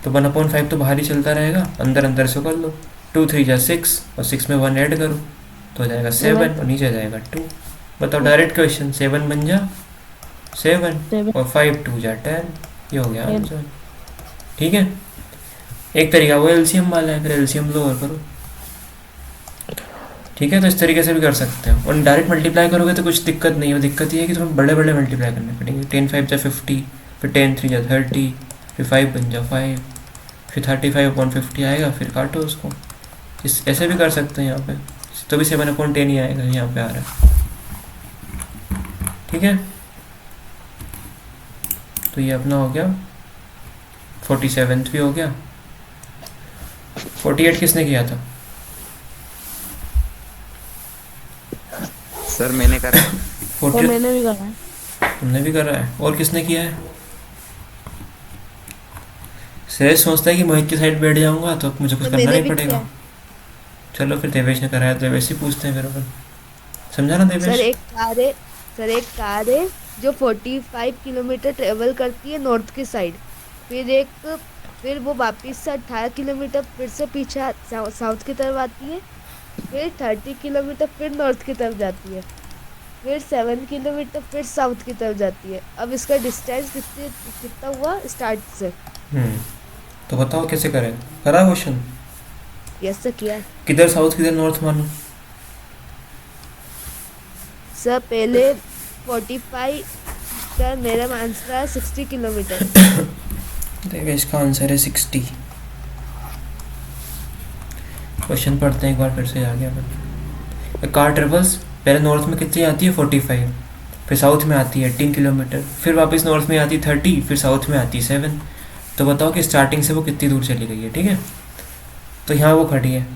तो 1/5 तो बाहर ही चलता रहेगा, अंदर अंदर से कर लो। 2 3 जा 6 और 6 में 1 ऐड करो तो हो जाएगा 7 और नीचे आ जाएगा 2। बताओ डायरेक्ट क्वेश्चन, 7 बन जा 7 और 5 2 जा 10, ये हो गया आंसर, ठीक है? एक तरीका वो एलसीएम वाला है, फिर एलसीएम लो और करो, ठीक है? तो इस तरीके से भी कर सकते हो। और डायरेक्ट मल्टीप्लाई करोगे तो कुछ दिक्कत नहीं है। दिक्कत ये है कि तुम्हें बड़े बड़े मल्टीप्लाई करने पड़ेंगे। 10 5 जा 50, फिर 10 3 जा 30, फिर 5 बन जा 5, फिर 35/50 आएगा, फिर काटो उसको। इस ऐसे भी कर सकते हैं यहाँ पे, तो भी 7/10 ही आएगा, यहाँ पे आ रहा है, ठीक है? तो ये अपना हो गया 47 भी हो गया। 48 किसने किया था? सर मैंने करा। तो 48 मैंने भी करा है। तुमने भी करा है, और किसने किया है? श्रेयस सोचता है कि मोहित की साइड बैठ जाऊंगा तो मुझे कुछ तो करना मैंने नहीं भी पड़ेगा। किया। चलो फिर देवेश ने कराया, देवेश ही पूछते हैं फिर अपन। समझा ना सर देवेश? एक कार है जो 45 किलोमीटर ट्रेवल करती है नॉर्थ की साइड, फिर वो वापस से 18 किलोमीटर फिर से पीछे साउथ की तरफ आती है, फिर 30 किलोमीटर फिर नॉर्थ की तरफ जाती है। फिर 7 किलोमीटर फिर साउथ की तरफ जाती है। अब इसका डिस्टेंस कितना हुआ स्टार्ट से? हम्म तो बताओ कैसे करें, करा क्वेश्चन? यस सर, किया है। किधर साउथ किधर नॉर्थ मानो? सर पहले 45 का मेरा आंसर है 60 किलोमीटर। देखिए इसका आंसर है 60। क्वेश्चन पढ़ते हैं एक बार फिर से, आ गया। कार ट्रेवल्स पहले नॉर्थ में कितनी आती है 45, फिर साउथ में आती है 18 किलोमीटर, फिर वापस नॉर्थ में आती है 30, फिर साउथ में आती है 7। तो बताओ कि स्टार्टिंग से वो कितनी दूर चली गई है। ठीक है, तो यहाँ वो खड़ी है,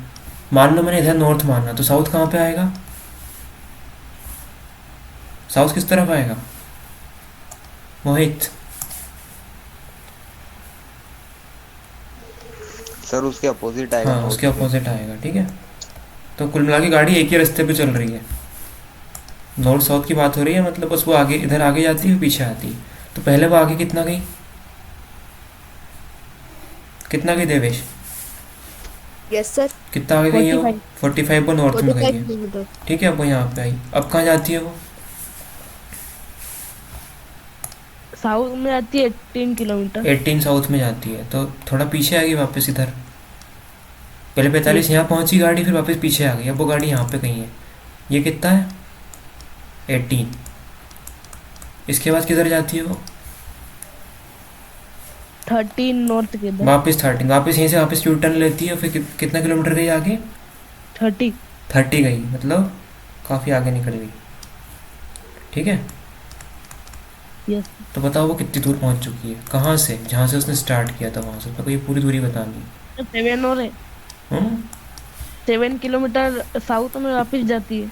मान लो मैंने इधर नॉर्थ माना, तो साउथ कहाँ पे आएगा? साउथ किस तरफ आएगा मोहित? सर उसके अपोजिट आएगा। हाँ उसके अपोजिट आएगा। ठीक है, तो कुल मिला के गाड़ी एक ही रास्ते पे चल रही है, नॉर्थ साउथ की बात हो रही है, मतलब बस वो आगे इधर आगे जाती है पीछे आती है। तो पहले वो आगे कितना गई, कितना गई देवेश? यस सर, कितना आगे गई है वो? 45 वो नॉर्थ में गई 45 है। किलोमीटर। ठीक है, अब वो यहाँ पे आई, अब कहाँ जाती है वो? साउथ में आती है 18 किलोमीटर। 18 साउथ में जाती है, तो थोड़ा पीछे आ गई वापस इधर। पहले 45 यहाँ पहुँची गाड़ी, फिर वापस पीछे आ गई, अब वो गाड़ी यहाँ पे गई है। ये कितना है 18। इसके बाद किधर जाती है वो? 13 नॉर्थ के इधर। वापस 13, वापस यहीं से वापस यू टर्न लेती है, फिर कितना किलोमीटर गई आगे? 30। 30 गई, मतलब काफ़ी आगे निकल गई। ठीक है, यस। तो बताओ वो कितनी दूर पहुंच चुकी है, कहाँ से, जहाँ से उसने स्टार्ट किया था वहाँ से, तो ये पूरी दूरी बतानी है। 7 और है, हम्म 7 किलोमीटर साउथ में वापस जाती है।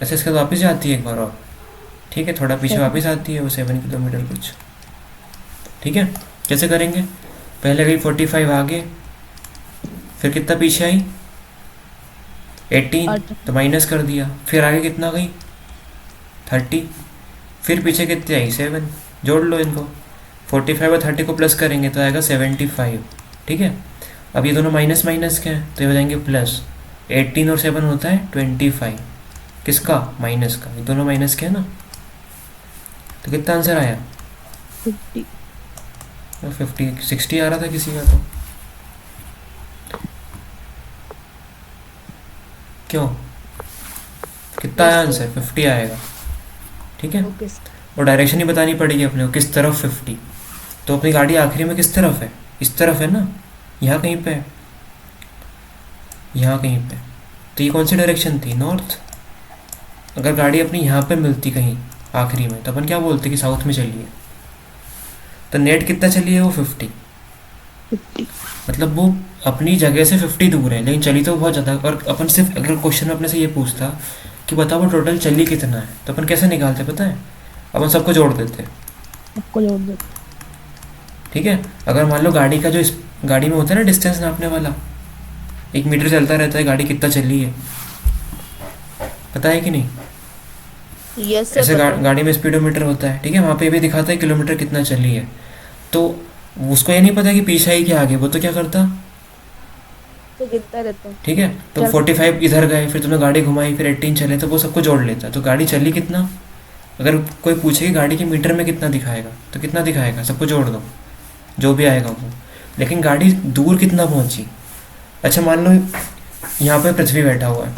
ऐसे इसके बाद वापस जाती है एक बार और। ठीक है, थोड़ा पीछे वापस आती है वो 7 किलोमीटर कुछ। ठीक है, कैसे करेंगे? पहले गई 45 आगे, फिर कितना पीछे आई 18, तो माइनस कर दिया, फिर आगे कितना गई 30, फिर पीछे कितने आई 7, जोड़ लो इनको, 45 और 30 को प्लस करेंगे तो आएगा 75। ठीक है, अब ये दोनों माइनस माइनस के हैं तो ये हो जाएंगे प्लस, 18 और 7 होता है 25। किसका? माइनस का, ये दोनों माइनस के हैं ना। तो कितना आंसर आया? 50। 50 60 आ रहा था किसी का तो। क्यों, कितना आया आंसर? 50 आएगा। ठीक है, ओके सर। और डायरेक्शन ही बतानी पड़ेगी अपने को, किस तरफ 50। तो अपनी गाड़ी आखिरी में किस तरफ है? इस तरफ है ना, यहाँ कहीं पे है, यहाँ कहीं पे। तो ये कौन सी डायरेक्शन थी? नॉर्थ। अगर गाड़ी अपनी यहाँ पे मिलती कहीं आखिरी में, तो अपन क्या बोलते कि साउथ में चली है। तो नेट कितना चली है वो? 50। मतलब वो अपनी जगह से 50 दूर है, लेकिन चली तो बहुत ज़्यादा। और अपन सिर्फ अगर क्वेश्चन में अपने से ये पूछता कि बताओ वो टोटल चली कितना है, तो अपन कैसे निकालते पता है? अपन सबको जोड़ देते। आपको जोड़ दो। ठीक है, अगर मान लो गाड़ी का जो इस गाड़ी में होता है ना डिस्टेंस नापने वाला, 1 मीटर चलता रहता है गाड़ी कितना चली है, पता है कि नहीं? यस ऐसे सर, गाड़ी में स्पीडोमीटर होता है। ठीक है, वहाँ पे भी दिखाता है किलोमीटर कितना चली है। तो उसको ये नहीं पता कि पीछे आई कि आगे, वो तो क्या करता? तो गिनता रहता है। ठीक है, तो 45 इधर गए, फिर तुमने गाड़ी घुमाई, फिर 18 चले, तो वो सबको जोड़ लेता। तो गाड़ी चली कितना, अगर कोई पूछे कि गाड़ी के मीटर में कितना दिखाएगा, तो कितना दिखाएगा? सबको जोड़ दो, जो भी आएगा वो। लेकिन गाड़ी दूर कितना पहुंची? अच्छा मान लो यहाँ पे पृथ्वी बैठा हुआ है,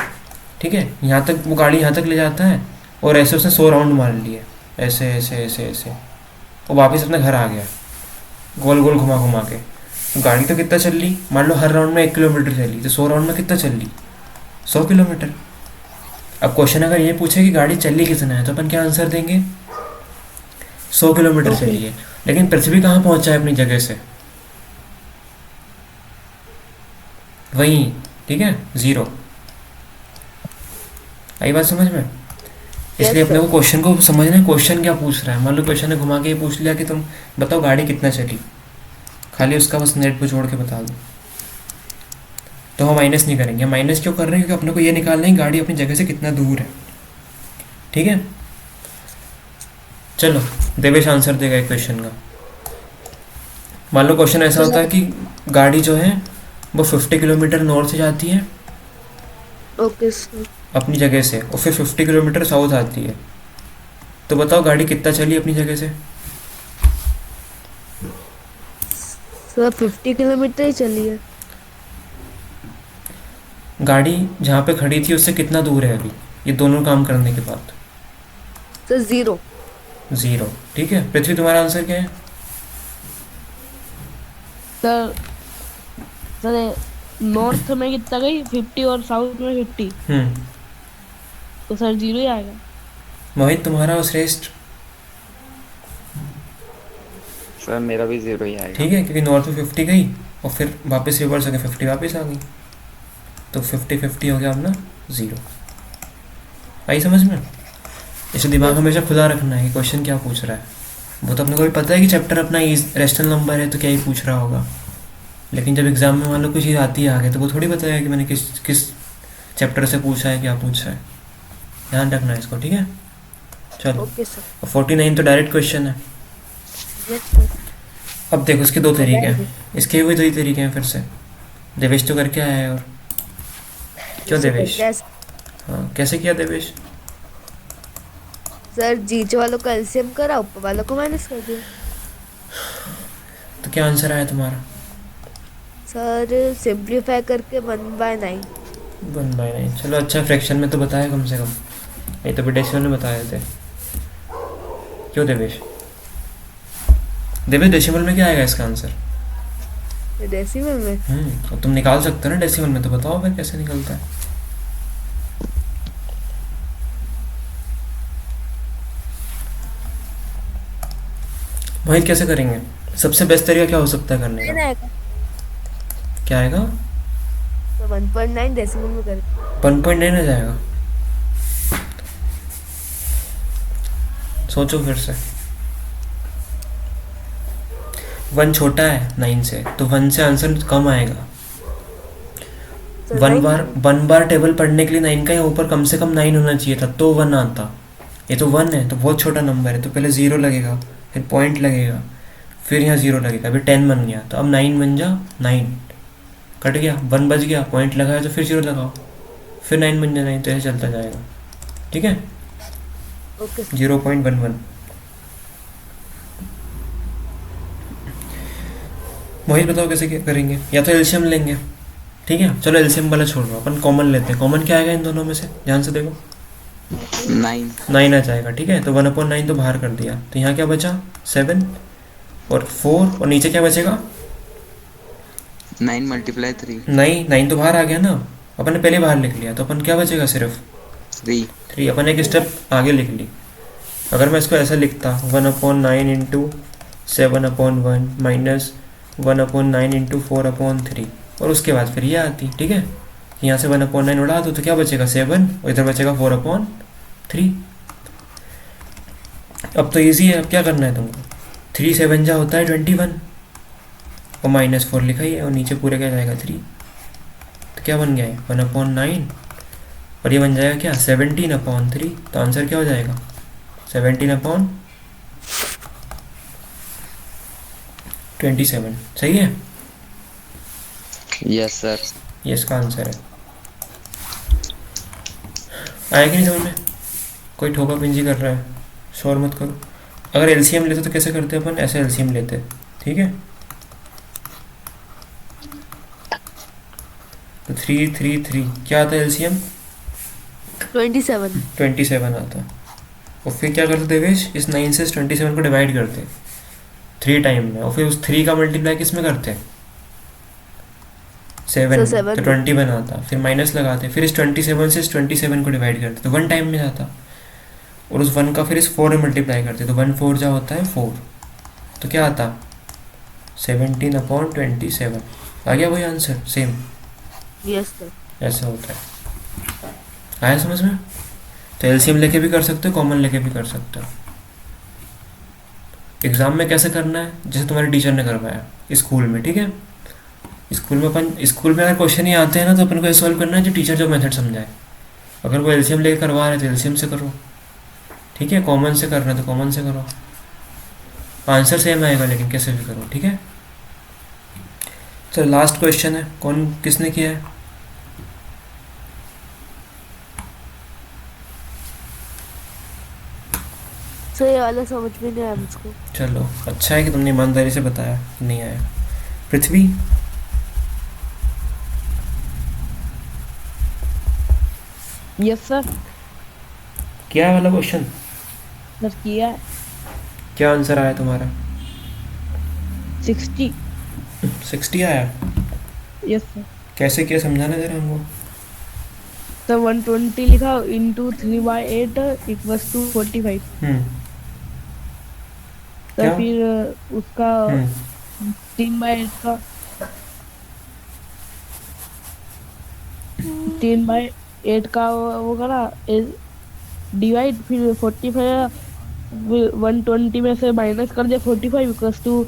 ठीक है, यहाँ तक वो गाड़ी यहाँ तक ले जाता है, और ऐसे उसने 100 राउंड मार लिए, ऐसे ऐसे ऐसे ऐसे, और वापस अपने घर आ गया गोल गोल घुमा घुमा के। तो गाड़ी तो कितना चल ली? मान लो हर राउंड में 1 किलोमीटर चली, तो 100 राउंड में कितना चल ली? 100 किलोमीटर। अब क्वेश्चन अगर ये पूछे कि गाड़ी चली कितना है, तो अपन क्या आंसर देंगे? 100 किलोमीटर चली है। लेकिन पृथ्वी कहाँ पहुंचा है अपनी जगह से? वहीं। ठीक है, 0। आई बात समझ में? इसलिए अपने को क्वेश्चन को समझना है, क्वेश्चन क्या पूछ रहा है। मान लो क्वेश्चन ने घुमा के ये पूछ लिया कि तुम बताओ गाड़ी कितना चली, खाली उसका बस नेट पे जोड़ के बता दो, तो हम माइनस नहीं करेंगे। माइनस क्यों कर रहे हैं? क्योंकि अपने को ये निकालना है गाड़ी अपनी जगह से कितना दूर है। ठीक है, चलो देवेश आंसर देगा एक क्वेश्चन का। मान लो क्वेश्चन ऐसा होता है कि गाड़ी जो है वो 50 किलोमीटर नॉर्थ जाती है ओके सर। अपनी जगह से, और फिर 50 किलोमीटर साउथ आती है। तो बताओ गाड़ी कितना चली अपनी जगह से? सर 50 किलोमीटर ही चली है। गाड़ी जहाँ पे खड़ी थी उससे कितना दूर है अभी, ये दोनों काम करने के बाद? सर 0। 0। ठीक है, पृथ्वी तुम्हारा आंसर क्या है? सर सर नॉर्थ में कितना गई 50 और साउथ में 50, तो सर 0 ही आएगा। मोहित तुम्हारा और श्रेष्ठ? सर मेरा भी 0 ही आएगा। ठीक है, क्योंकि नॉर्थ में 50 गई और फिर वापस रिवर्स हो गया 50 वापस आ गई, तो 50-50 हो गया अपना 0। आई समझ में? इसे दिमाग हमेशा खुला रखना है कि क्वेश्चन क्या पूछ रहा है। वो तो अपने को भी पता है कि चैप्टर अपना रेशनल नंबर है तो क्या ही पूछ रहा होगा, लेकिन जब एग्जाम में मान लो कुछ चीज़ आती है आगे तो वो थोड़ी बताएगा कि मैंने किस किस चैप्टर से पूछा है, क्या पूछा है। ध्यान रखना है इसको, ठीक है? चलो, ओके सर। 49 तो डायरेक्ट क्वेश्चन है। Yes sir. अब देखो इसके 2 तरीके हैं, इसके भी 2 ही तरीके हैं। फिर से देवेश तो करके आया है। और क्यों देवेश? हाँ, कैसे किया देवेश? सर नीचे वालों का एलसीएम करा, ऊपर वालों को माइनस कर दिया। तो क्या आंसर आया तुम्हारा? सर सिंप्लीफाई करके 1/9। 1/9। चलो अच्छा, फ्रैक्शन में तो बताया कम से कम, नहीं तो भी डेसिमल में बताए थे। क्यों देवेश? देवेश डेसिमल में क्या आएगा इसका आंसर? डेसिमल में तो तुम निकाल सकते हो ना डेसिमल में, तो बताओ फिर कैसे निकलता है। मोहित कैसे करेंगे? सबसे बेस्ट तरीका क्या हो सकता है करने का? आएगा। क्या आएगा? तो 1/9 डेसिमल में कर। 1.9 आ जाएगा। सोचो फिर से। 1 छोटा है 9 से, तो 1 से आंसर कम आएगा। तो 1 बार टेबल पढ़ने के लिए 9 का यहाँ ऊपर कम से कम 9 होना चाहिए था, तो 1 आता। ये तो 1 है, तो बहुत छोटा नंबर है, तो पहले 0 लगेगा, फिर पॉइंट लगेगा, फिर यहाँ 0 लगेगा। अभी 10 बन गया, तो अब 9 बन जा। 9 कट गया, 1 बच गया, पॉइंट लगाया तो फिर 0 लगाओ, फिर 9 बन जाना, तो ऐसे चलता जाएगा। ठीक है, ओके। 0.11। मोहित बताओ कैसे क्या करेंगे? या तो एलसीएम लेंगे। ठीक है, चलो एलसीएम वाला छोड़ दो, अपन कॉमन लेते हैं। कॉमन क्या आएगा इन दोनों में से? ध्यान से देखो। 9 आ जाएगा। ठीक है, तो 1/9 तो बाहर कर दिया, तो यहाँ क्या बचा? 7 और 4, और नीचे क्या बचेगा? 9 × 3 9 तो बाहर आ गया ना, अपन ने पहले बाहर लिख लिया, तो अपन क्या बचेगा? सिर्फ 3। अपन एक स्टेप आगे लिख ली। अगर मैं इसको ऐसा लिखता 1/9 × 7/1 माइनस 1/9 × 4/3, और उसके बाद फिर ये आती। ठीक है, यहाँ से 1/9 उड़ा दो तो क्या बचेगा? 7, और इधर बचेगा 4/3। अब तो इजी है, अब क्या करना है तुमको? 3 7 जा होता है 21, और -4 लिखा ही है, और नीचे पूरे क्या जाएगा? 3। तो क्या बन गया है? 1/9, और ये बन जाएगा क्या? 17/3। तो आंसर क्या हो जाएगा? 17/27। सही है, यस सर। ये इसका आंसर है। आया कि नहीं समझ में? कोई ठोका पिंजी कर रहा है? शोर मत करो। अगर एलसीएम लेते तो कैसे करते अपन? ऐसे एलसीएम लेते। ठीक है, तो 3 3 3 क्या आता है एलसीएम? 27 आता। और फिर क्या करते देवेश? इस 9 से इस 27 को डिवाइड करते 3 टाइम में, और फिर उस 3 का मल्टीप्लाई किस में करते? 7 7 तो 20 बनाता, फिर माइनस लगाते, फिर इस 27 से इस 27 को डिवाइड करते, तो 1 टाइम में जाता, और उस 1 का फिर इस 4 में मल्टीप्लाई करते, तो 1 4 जा होता है 4, तो क्या आता? 17/27। आ गया वही आंसर, सेम। Yes sir. ऐसा होता है। आया समझ में? तो एलसीएम लेके भी कर सकते हो, कॉमन लेके भी कर सकते हो। एग्जाम में कैसे करना है? जैसे तुम्हारे टीचर ने करवाया स्कूल में। ठीक है, स्कूल में अगर क्वेश्चन ही आते हैं ना, तो अपन को ये सॉल्व करना है जो टीचर जो मेथड समझाए। अगर वो एलसीएम लेके करवा रहे हैं तो एलसीएम से करो। ठीक है, कॉमन से करना है तो कॉमन से करो, आंसर सेम आएगा, लेकिन कैसे भी करो। ठीक है, चलो लास्ट क्वेश्चन है। कौन किसने किया है? से ये वाला समझ में नहीं आया मुझको। चलो अच्छा है कि तुमने ईमानदारी से बताया, नहीं आया। पृथ्वी, यस सर। क्या है वाला क्वेश्चन? सर किया है। क्या आंसर आया तुम्हारा? 60। 60 आया? Yes sir. कैसे किया, समझाना जरा हमको। सर 120 लिखा इंटू 3/8 इक्वल्स टू 45। क्या? सर फिर उसका 3/8 का 3/8 का वो करा डिवाइड, फिर 45 120 में से माइनस कर दिया 45 इक्वल्स टू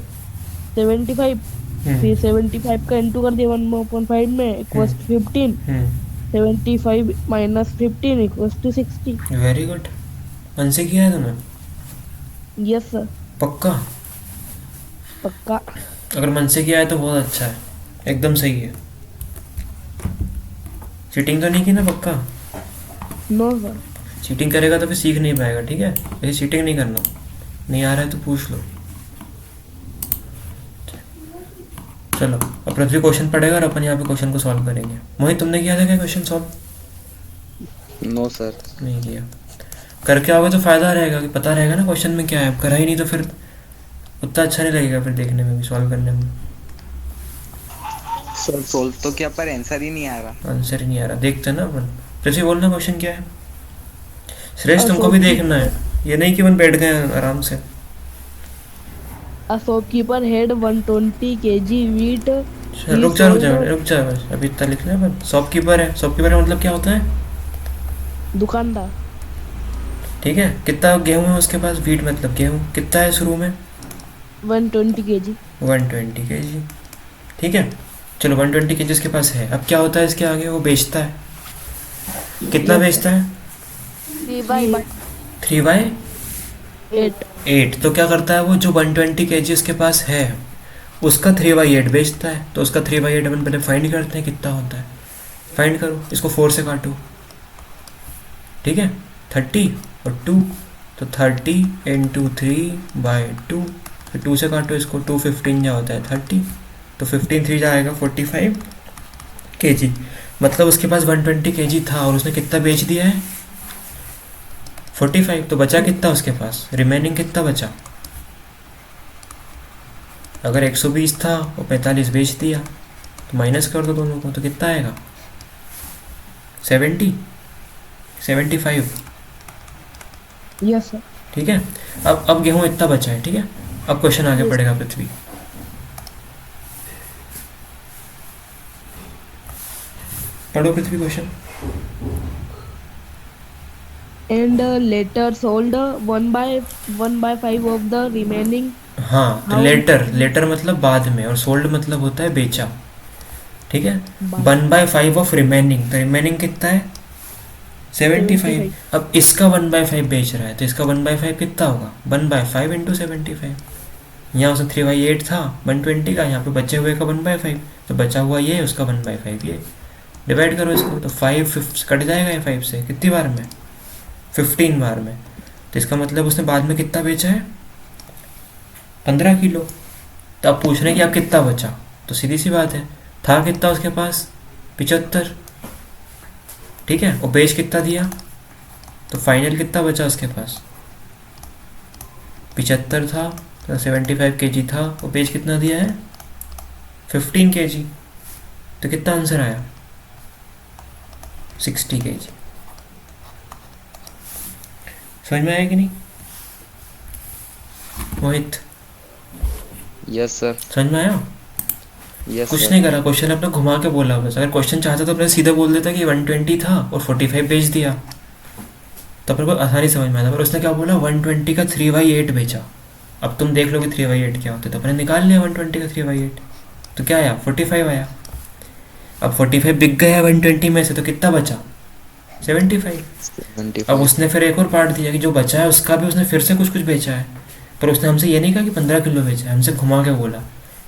75। फिर 75 का इंटू कर दिया 1/5 में equals to 15। 75 minus 15 equals to 60। Very good, मन से किया है तुमने? Yes sir. पक्का? पक्का। अगर मन से किया है तो बहुत अच्छा है, एकदम सही है। चीटिंग तो नहीं की ना? पक्का? No sir. चीटिंग करेगा तो फिर सीख नहीं पाएगा, ठीक है? ऐसे चीटिंग नहीं करना, नहीं आ रहा है तो पूछ लो। चलो अब पृथ्वी क्वेश्चन पढ़ेगा और अपन यहाँ पे क्वेश्चन को सॉल्व करेंगे। मोहित, तुमने किया था क्या क्वेश्चन सॉल्व? No sir. नहीं किया। करके आओगे तो फायदा रहेगा कि पता रहेगा ना क्वेश्चन में क्या है। करा ही नहीं तो फिर उतना अच्छा नहीं लगेगा फिर देखने में भी, सॉल्व करने में। सर सोल्व तो क्या, पर आंसर ही नहीं आ रहा। आंसर ही नहीं आ रहा, देखते हैं ना अपन। पृथ्वी बोलना क्वेश्चन क्या है। श्रेष्ठ तुमको भी देखना है, ये नहीं कि अपन बैठ गए आराम से। A shopkeeper had 120 kg wheat. रुक जा बस, अभी इतना लिखना है अपन। शॉपकीपर है, शॉपकीपर का मतलब क्या होता है? दुकानदार। ठीक है, कितना गेहूं है उसके पास? वीट मतलब गेहूं। कितना है शुरू में? 120 kg। 120 kg, ठीक है। चलो 120 kg उसके पास है। अब क्या होता है इसके आगे? वो बेचता है। कितना बेचता है? 3/8। तो क्या करता है वो, जो 120 kg उसके पास है उसका 3/8 बेचता है। तो उसका 3/8 अपन पहले फाइंड करते हैं कितना होता है। फाइंड करो, इसको 4 से काटो, ठीक है। 30 और 2, तो 30 इंटू 3/2, फिर 2 से काटो इसको, 215 जा होता है 30, तो 15 3 जाएगा 45 kg। मतलब उसके पास 120 kg था और उसने कितना बेच दिया है? 45। तो बचा कितना उसके पास? रिमेनिंग कितना बचा? अगर 120 था और 45 बेच दिया तो माइनस कर दो दोनों को, तो कितना आएगा? 75। Yes sir. ठीक है। अब गेहूं इतना बचा है, ठीक है। अब क्वेश्चन आगे पड़ेगा पृथ्वी। पढ़ो पृथ्वी question. And later sold 1/5 of the remaining. हाँ, तो लेटर मतलब बाद में, और सोल्ड मतलब होता है बेचा, ठीक है। 1/5 ऑफ रिमेनिंग, तो रिमेनिंग कितना है? 75। अब इसका 1/5 बेच रहा है तो इसका 1/5 कितना होगा? 1/5 इंटू 75। यहाँ उसने 3/8 था 120 का, यहाँ पे बचे हुए का 1/5, तो बचा हुआ ये, उसका 1/5 ये। डिवाइड करो इसको, तो 5 कट जाएगा ये 5 से, कितनी बार में? 15 बार में। तो इसका मतलब उसने बाद में कितना बेचा है? 15 किलो। तो अब पूछ रहे हैं कि अब कितना बचा, तो सीधी सी बात है, था कितना उसके पास? 75, ठीक है। और बेच कितना दिया, तो फाइनल कितना बचा उसके पास? 75 था, तो 75 kg था, और बेच कितना दिया है? 15 kg। तो कितना आंसर आया? 60 kg। समझ में आया कि नहीं मोहित? Yes sir. समझ में आया? यस कुछ सर। नहीं करा, क्वेश्चन अपने घुमा के बोला बस। अगर क्वेश्चन चाहता तो अपने सीधे बोल देता कि 120 था और 45 बेच दिया, तो अपने को आसानी समझ में आता। पर उसने क्या बोला? 120 का 3/8 बेचा। अब तुम देख लो कि 3/8 क्या होता है, तो अपने निकाल लिया 120 का 3/8, तो क्या आया? 45 आया। अब 45 बिक गया 120 में से, तो कितना बचा? 75। अब उसने फिर एक और पार्ट दिया कि जो बचा है उसका भी उसने फिर से कुछ बेचा है, पर उसने हमसे ये नहीं कहा कि 15 किलो बेचा है, हमसे घुमा के बोला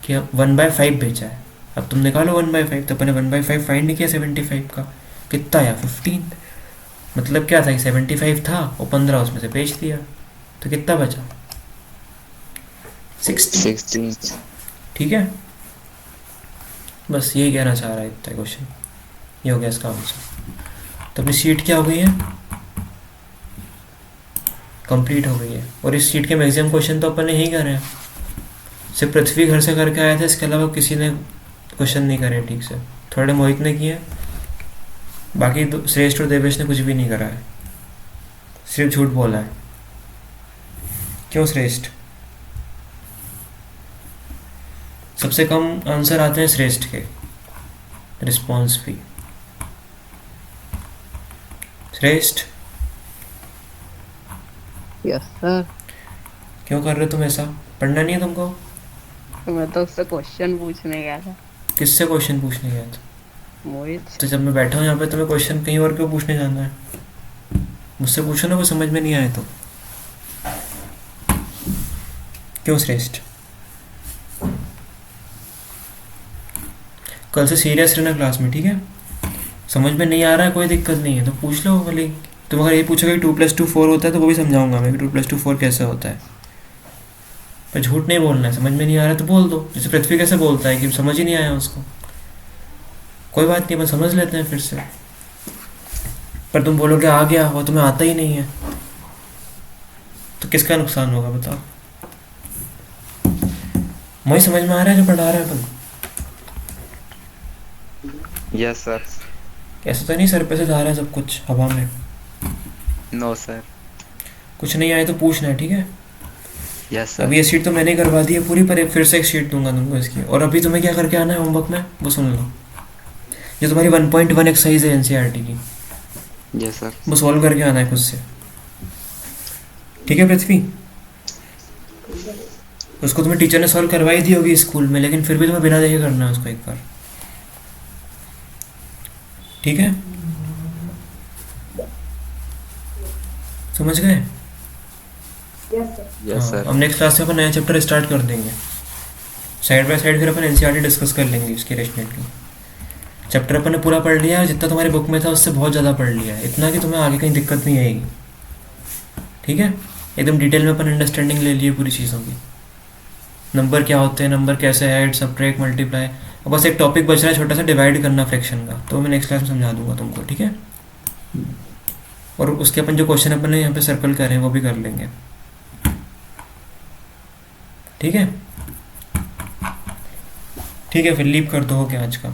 कि 1/5 बेचा है। अब तुम निकालो 1/5, तो अपने 1/5 फाइंड किया 75 का, कितना आया? 15। मतलब क्या था कि 75 था और 15 उसमें से बेच दिया, तो कितना बचा? 60। 16। ठीक है, बस यही कहना चाह रहा है इतना क्वेश्चन। ये हो गया इसका आंसर। तो अपनी सीट क्या हो गई है? कंप्लीट हो गई है। और इस सीट के मैक्सिमम क्वेश्चन तो अपन ने यही करे हैं, सिर्फ पृथ्वी घर से करके आया था, इसके अलावा किसी ने क्वेश्चन नहीं करे ठीक से। थोड़े मोहित ने किए, बाकी श्रेष्ठ और देवेश ने कुछ भी नहीं करा है, सिर्फ झूठ बोला है। क्यों श्रेष्ठ? सबसे कम आंसर आते हैं श्रेष्ठ के, रिस्पॉन्स भी। श्रेष्ठ यस सर। क्यों कर रहे हो तुम ऐसा? पढ़ना नहीं है तुमको? मैं तो उससे क्वेश्चन पूछने गया था। किससे क्वेश्चन पूछने गया था? मोहित। तो जब मैं बैठा हूँ यहाँ पे, तुम्हें क्वेश्चन कहीं और क्यों पूछने जाना है? मुझसे पूछो ना, कोई समझ में नहीं आए तो। क्यों श्रेष्ठ? कल से सीरियस रहना क्लास में, ठीक है? समझ में नहीं आ रहा है कोई दिक्कत नहीं है तो पूछ लो भले। तुम अगर ये पूछोगे 2+2 4 होता है तो वो भी समझाऊंगा मैं कि 2+2 4 कैसे होता है। पर झूठ नहीं बोलना है, समझ में नहीं आ रहा है तो बोल दो। जैसे पृथ्वी कैसे बोलता है कि समझ ही नहीं आया उसको, कोई बात नहीं, अपन समझ लेते हैं फिर से। पर तुम बोलोगे आ गया, वो तुम्हें आता ही नहीं है, तो किसका नुकसान होगा बताओ? मुझे समझ में आ रहा है जो पढ़ा रहा है अपन? Yes sir. ऐसा तो नहीं सर पे से जा रहा है सब कुछ हवा में? No sir. कुछ नहीं आए तो पूछना है, ठीक है? Yes sir. अभी ये शीट तो मैंने करवा दी है पूरी, पर फिर से एक शीट दूंगा तुमको इसकी। और अभी तुम्हें क्या करके आना है होमवर्क में वो सुन लो। ये तुम्हारी 1.1 एक्सरसाइज है एनसीईआरटी की, यस सर। वो सॉल्व करके आना है खुद से, ठीक है पृथ्वी? उसको तुम्हें टीचर ने सॉल्व करवाई दी होगी स्कूल में, लेकिन फिर भी तुम्हें बिना देखे करना है उसको एक बार, ठीक है? समझ गए? Yes sir. अब नेक्स्ट क्लास में अपन नया चैप्टर स्टार्ट कर देंगे, साइड बाय साइड फिर अपन एनसीईआरटी डिस्कस कर लेंगे इसकी रेशनलिटी। चैप्टर अपन ने पूरा पढ़ लिया है, जितना तुम्हारे बुक में था उससे बहुत ज़्यादा पढ़ लिया है, इतना कि तुम्हें आगे कहीं दिक्कत नहीं आएगी, ठीक है? एकदम डिटेल में अपन अंडरस्टैंडिंग ले लिए पूरी चीज़ों की। नंबर क्या होते हैं, नंबर कैसे ऐड सब्ट्रैक्ट मल्टीप्लाई। अब बस एक टॉपिक बच रहा है छोटा सा, डिवाइड करना फ्रैक्शन का, तो मैं नेक्स्ट क्लास में समझा दूंगा तुमको, ठीक है? और उसके अपन जो क्वेश्चन अपन ने यहाँ पे सर्कल कर रहे हैं वो भी कर लेंगे, ठीक है? ठीक है, फिर लीव कर दो, हो गया आज का।